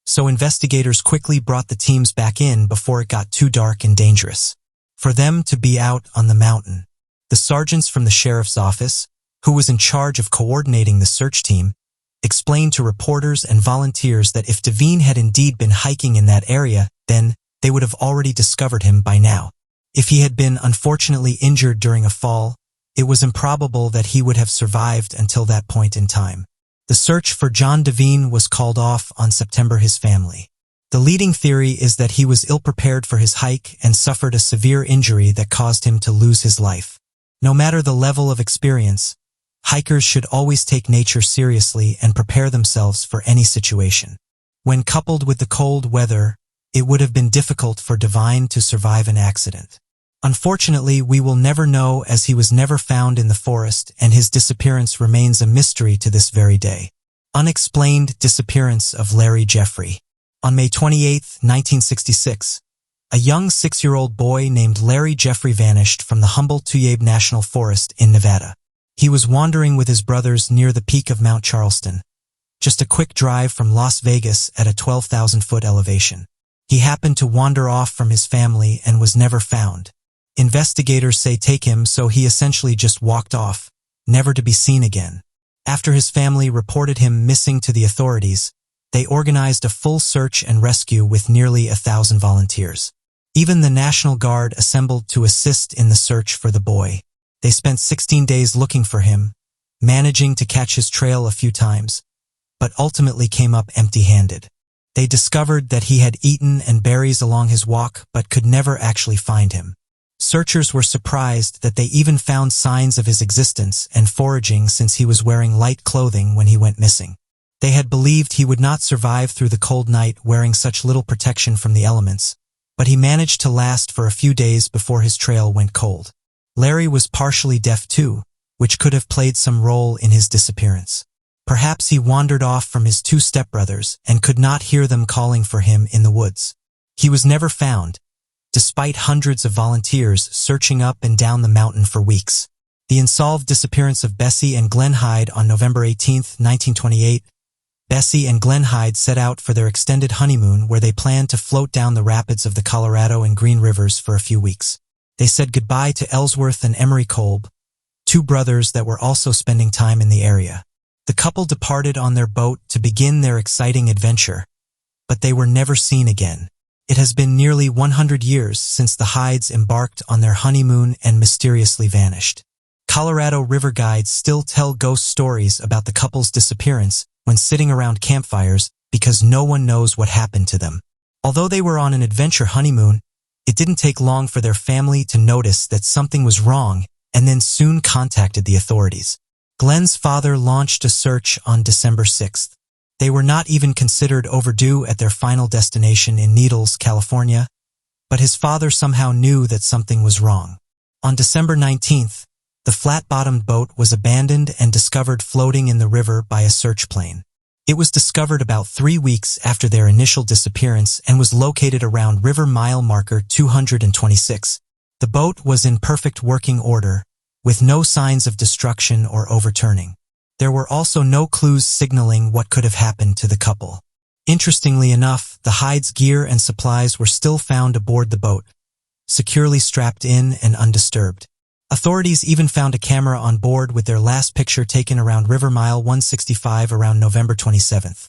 so investigators quickly brought the teams back in before it got too dark and dangerous for them to be out on the mountain. The sergeants from the sheriff's office, who was in charge of coordinating the search team, explained to reporters and volunteers that if Devine had indeed been hiking in that area, then they would have already discovered him by now. If he had been unfortunately injured during a fall, it was improbable that he would have survived until that point in time. The search for John Devine was called off on September. His family. The leading theory is that he was ill-prepared for his hike and suffered a severe injury that caused him to lose his life. No matter the level of experience, hikers should always take nature seriously and prepare themselves for any situation. When coupled with the cold weather, it would have been difficult for Devine to survive an accident. Unfortunately, we will never know, as he was never found in the forest and his disappearance remains a mystery to this very day. Unexplained disappearance of Larry Jeffrey. On May 28, 1966, a young 6-year-old boy named Larry Jeffrey vanished from the Humboldt Tuyabe National Forest in Nevada. He was wandering with his brothers near the peak of Mount Charleston, just a quick drive from Las Vegas at a 12,000-foot elevation. He happened to wander off from his family and was never found. Investigators say take him, so he essentially just walked off, never to be seen again. After his family reported him missing to the authorities, they organized a full search and rescue with nearly 1,000 volunteers. Even the National Guard assembled to assist in the search for the boy. They spent 16 days looking for him, managing to catch his trail a few times, but ultimately came up empty-handed. They discovered that he had eaten and berries along his walk but could never actually find him. Searchers were surprised that they even found signs of his existence and foraging since he was wearing light clothing when he went missing. They had believed he would not survive through the cold night wearing such little protection from the elements, but he managed to last for a few days before his trail went cold. Larry was partially deaf too, which could have played some role in his disappearance. Perhaps he wandered off from his two stepbrothers and could not hear them calling for him in the woods. He was never found, despite hundreds of volunteers searching up and down the mountain for weeks. The unsolved disappearance of Bessie and Glenn Hyde on November 18, 1928. Bessie and Glenn Hyde set out for their extended honeymoon where they planned to float down the rapids of the Colorado and Green Rivers for a few weeks. They said goodbye to Ellsworth and Emery Kolb, two brothers that were also spending time in the area. The couple departed on their boat to begin their exciting adventure, but they were never seen again. It has been nearly 100 years since the Hydes embarked on their honeymoon and mysteriously vanished. Colorado River guides still tell ghost stories about the couple's disappearance when sitting around campfires because no one knows what happened to them. Although they were on an adventure honeymoon, it didn't take long for their family to notice that something was wrong and then soon contacted the authorities. Glenn's father launched a search on December 6th. They were not even considered overdue at their final destination in Needles, California, but his father somehow knew that something was wrong. On December 19th, the flat-bottomed boat was abandoned and discovered floating in the river by a search plane. It was discovered about 3 weeks after their initial disappearance and was located around river mile marker 226. The boat was in perfect working order, with no signs of destruction or overturning. There were also no clues signaling what could have happened to the couple. Interestingly enough, the Hyde's gear and supplies were still found aboard the boat, securely strapped in and undisturbed. Authorities even found a camera on board with their last picture taken around River Mile 165 around November 27th.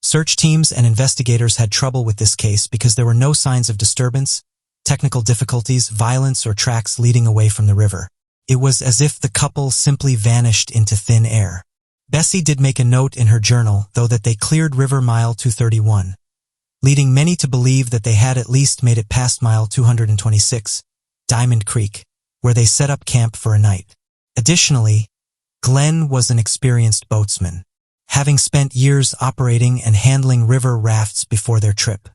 Search teams and investigators had trouble with this case because there were no signs of disturbance, technical difficulties, violence, or tracks leading away from the river. It was as if the couple simply vanished into thin air. Bessie did make a note in her journal, though, that they cleared River Mile 231, leading many to believe that they had at least made it past Mile 226, Diamond Creek, where they set up camp for a night. Additionally, Glenn was an experienced boatsman, having spent years operating and handling river rafts before their trip.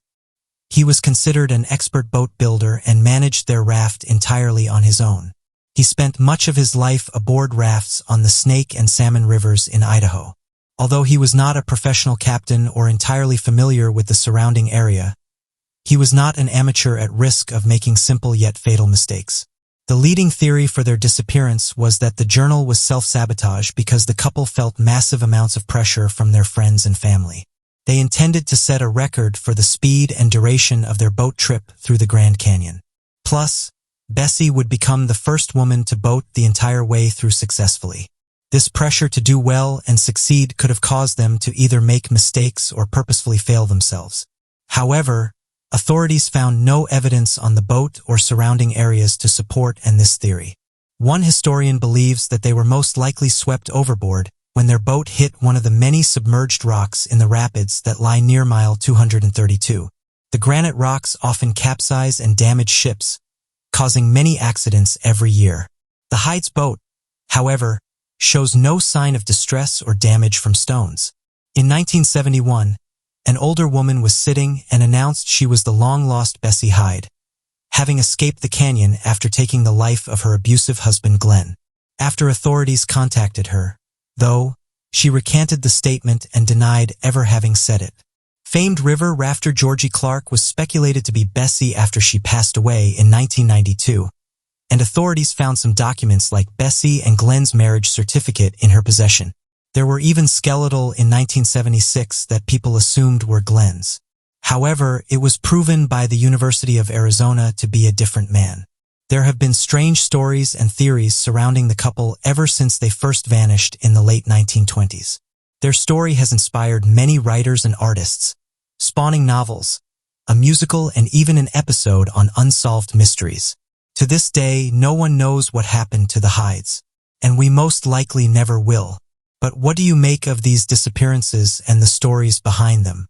He was considered an expert boat builder and managed their raft entirely on his own. He spent much of his life aboard rafts on the Snake and Salmon Rivers in Idaho. Although he was not a professional captain or entirely familiar with the surrounding area, he was not an amateur at risk of making simple yet fatal mistakes. The leading theory for their disappearance was that the journal was self-sabotage because the couple felt massive amounts of pressure from their friends and family. They intended to set a record for the speed and duration of their boat trip through the Grand Canyon. Plus, Bessie would become the first woman to boat the entire way through successfully. This pressure to do well and succeed could have caused them to either make mistakes or purposefully fail themselves. However, authorities found no evidence on the boat or surrounding areas to support this theory. One historian believes that they were most likely swept overboard when their boat hit one of the many submerged rocks in the rapids that lie near Mile 232. The granite rocks often capsize and damage ships, causing many accidents every year. The Hyde's boat, however, shows no sign of distress or damage from stones. In 1971, an older woman was sitting and announced she was the long-lost Bessie Hyde, having escaped the canyon after taking the life of her abusive husband Glenn. After authorities contacted her, though, she recanted the statement and denied ever having said it. Famed river rafter Georgie Clark was speculated to be Bessie after she passed away in 1992, and authorities found some documents like Bessie and Glenn's marriage certificate in her possession. There were even skeletal in 1976 that people assumed were Glenn's. However, it was proven by the University of Arizona to be a different man. There have been strange stories and theories surrounding the couple ever since they first vanished in the late 1920s. Their story has inspired many writers and artists, spawning novels, a musical, and even an episode on Unsolved Mysteries. To this day, no one knows what happened to the Hydes, and we most likely never will. But what do you make of these disappearances and the stories behind them?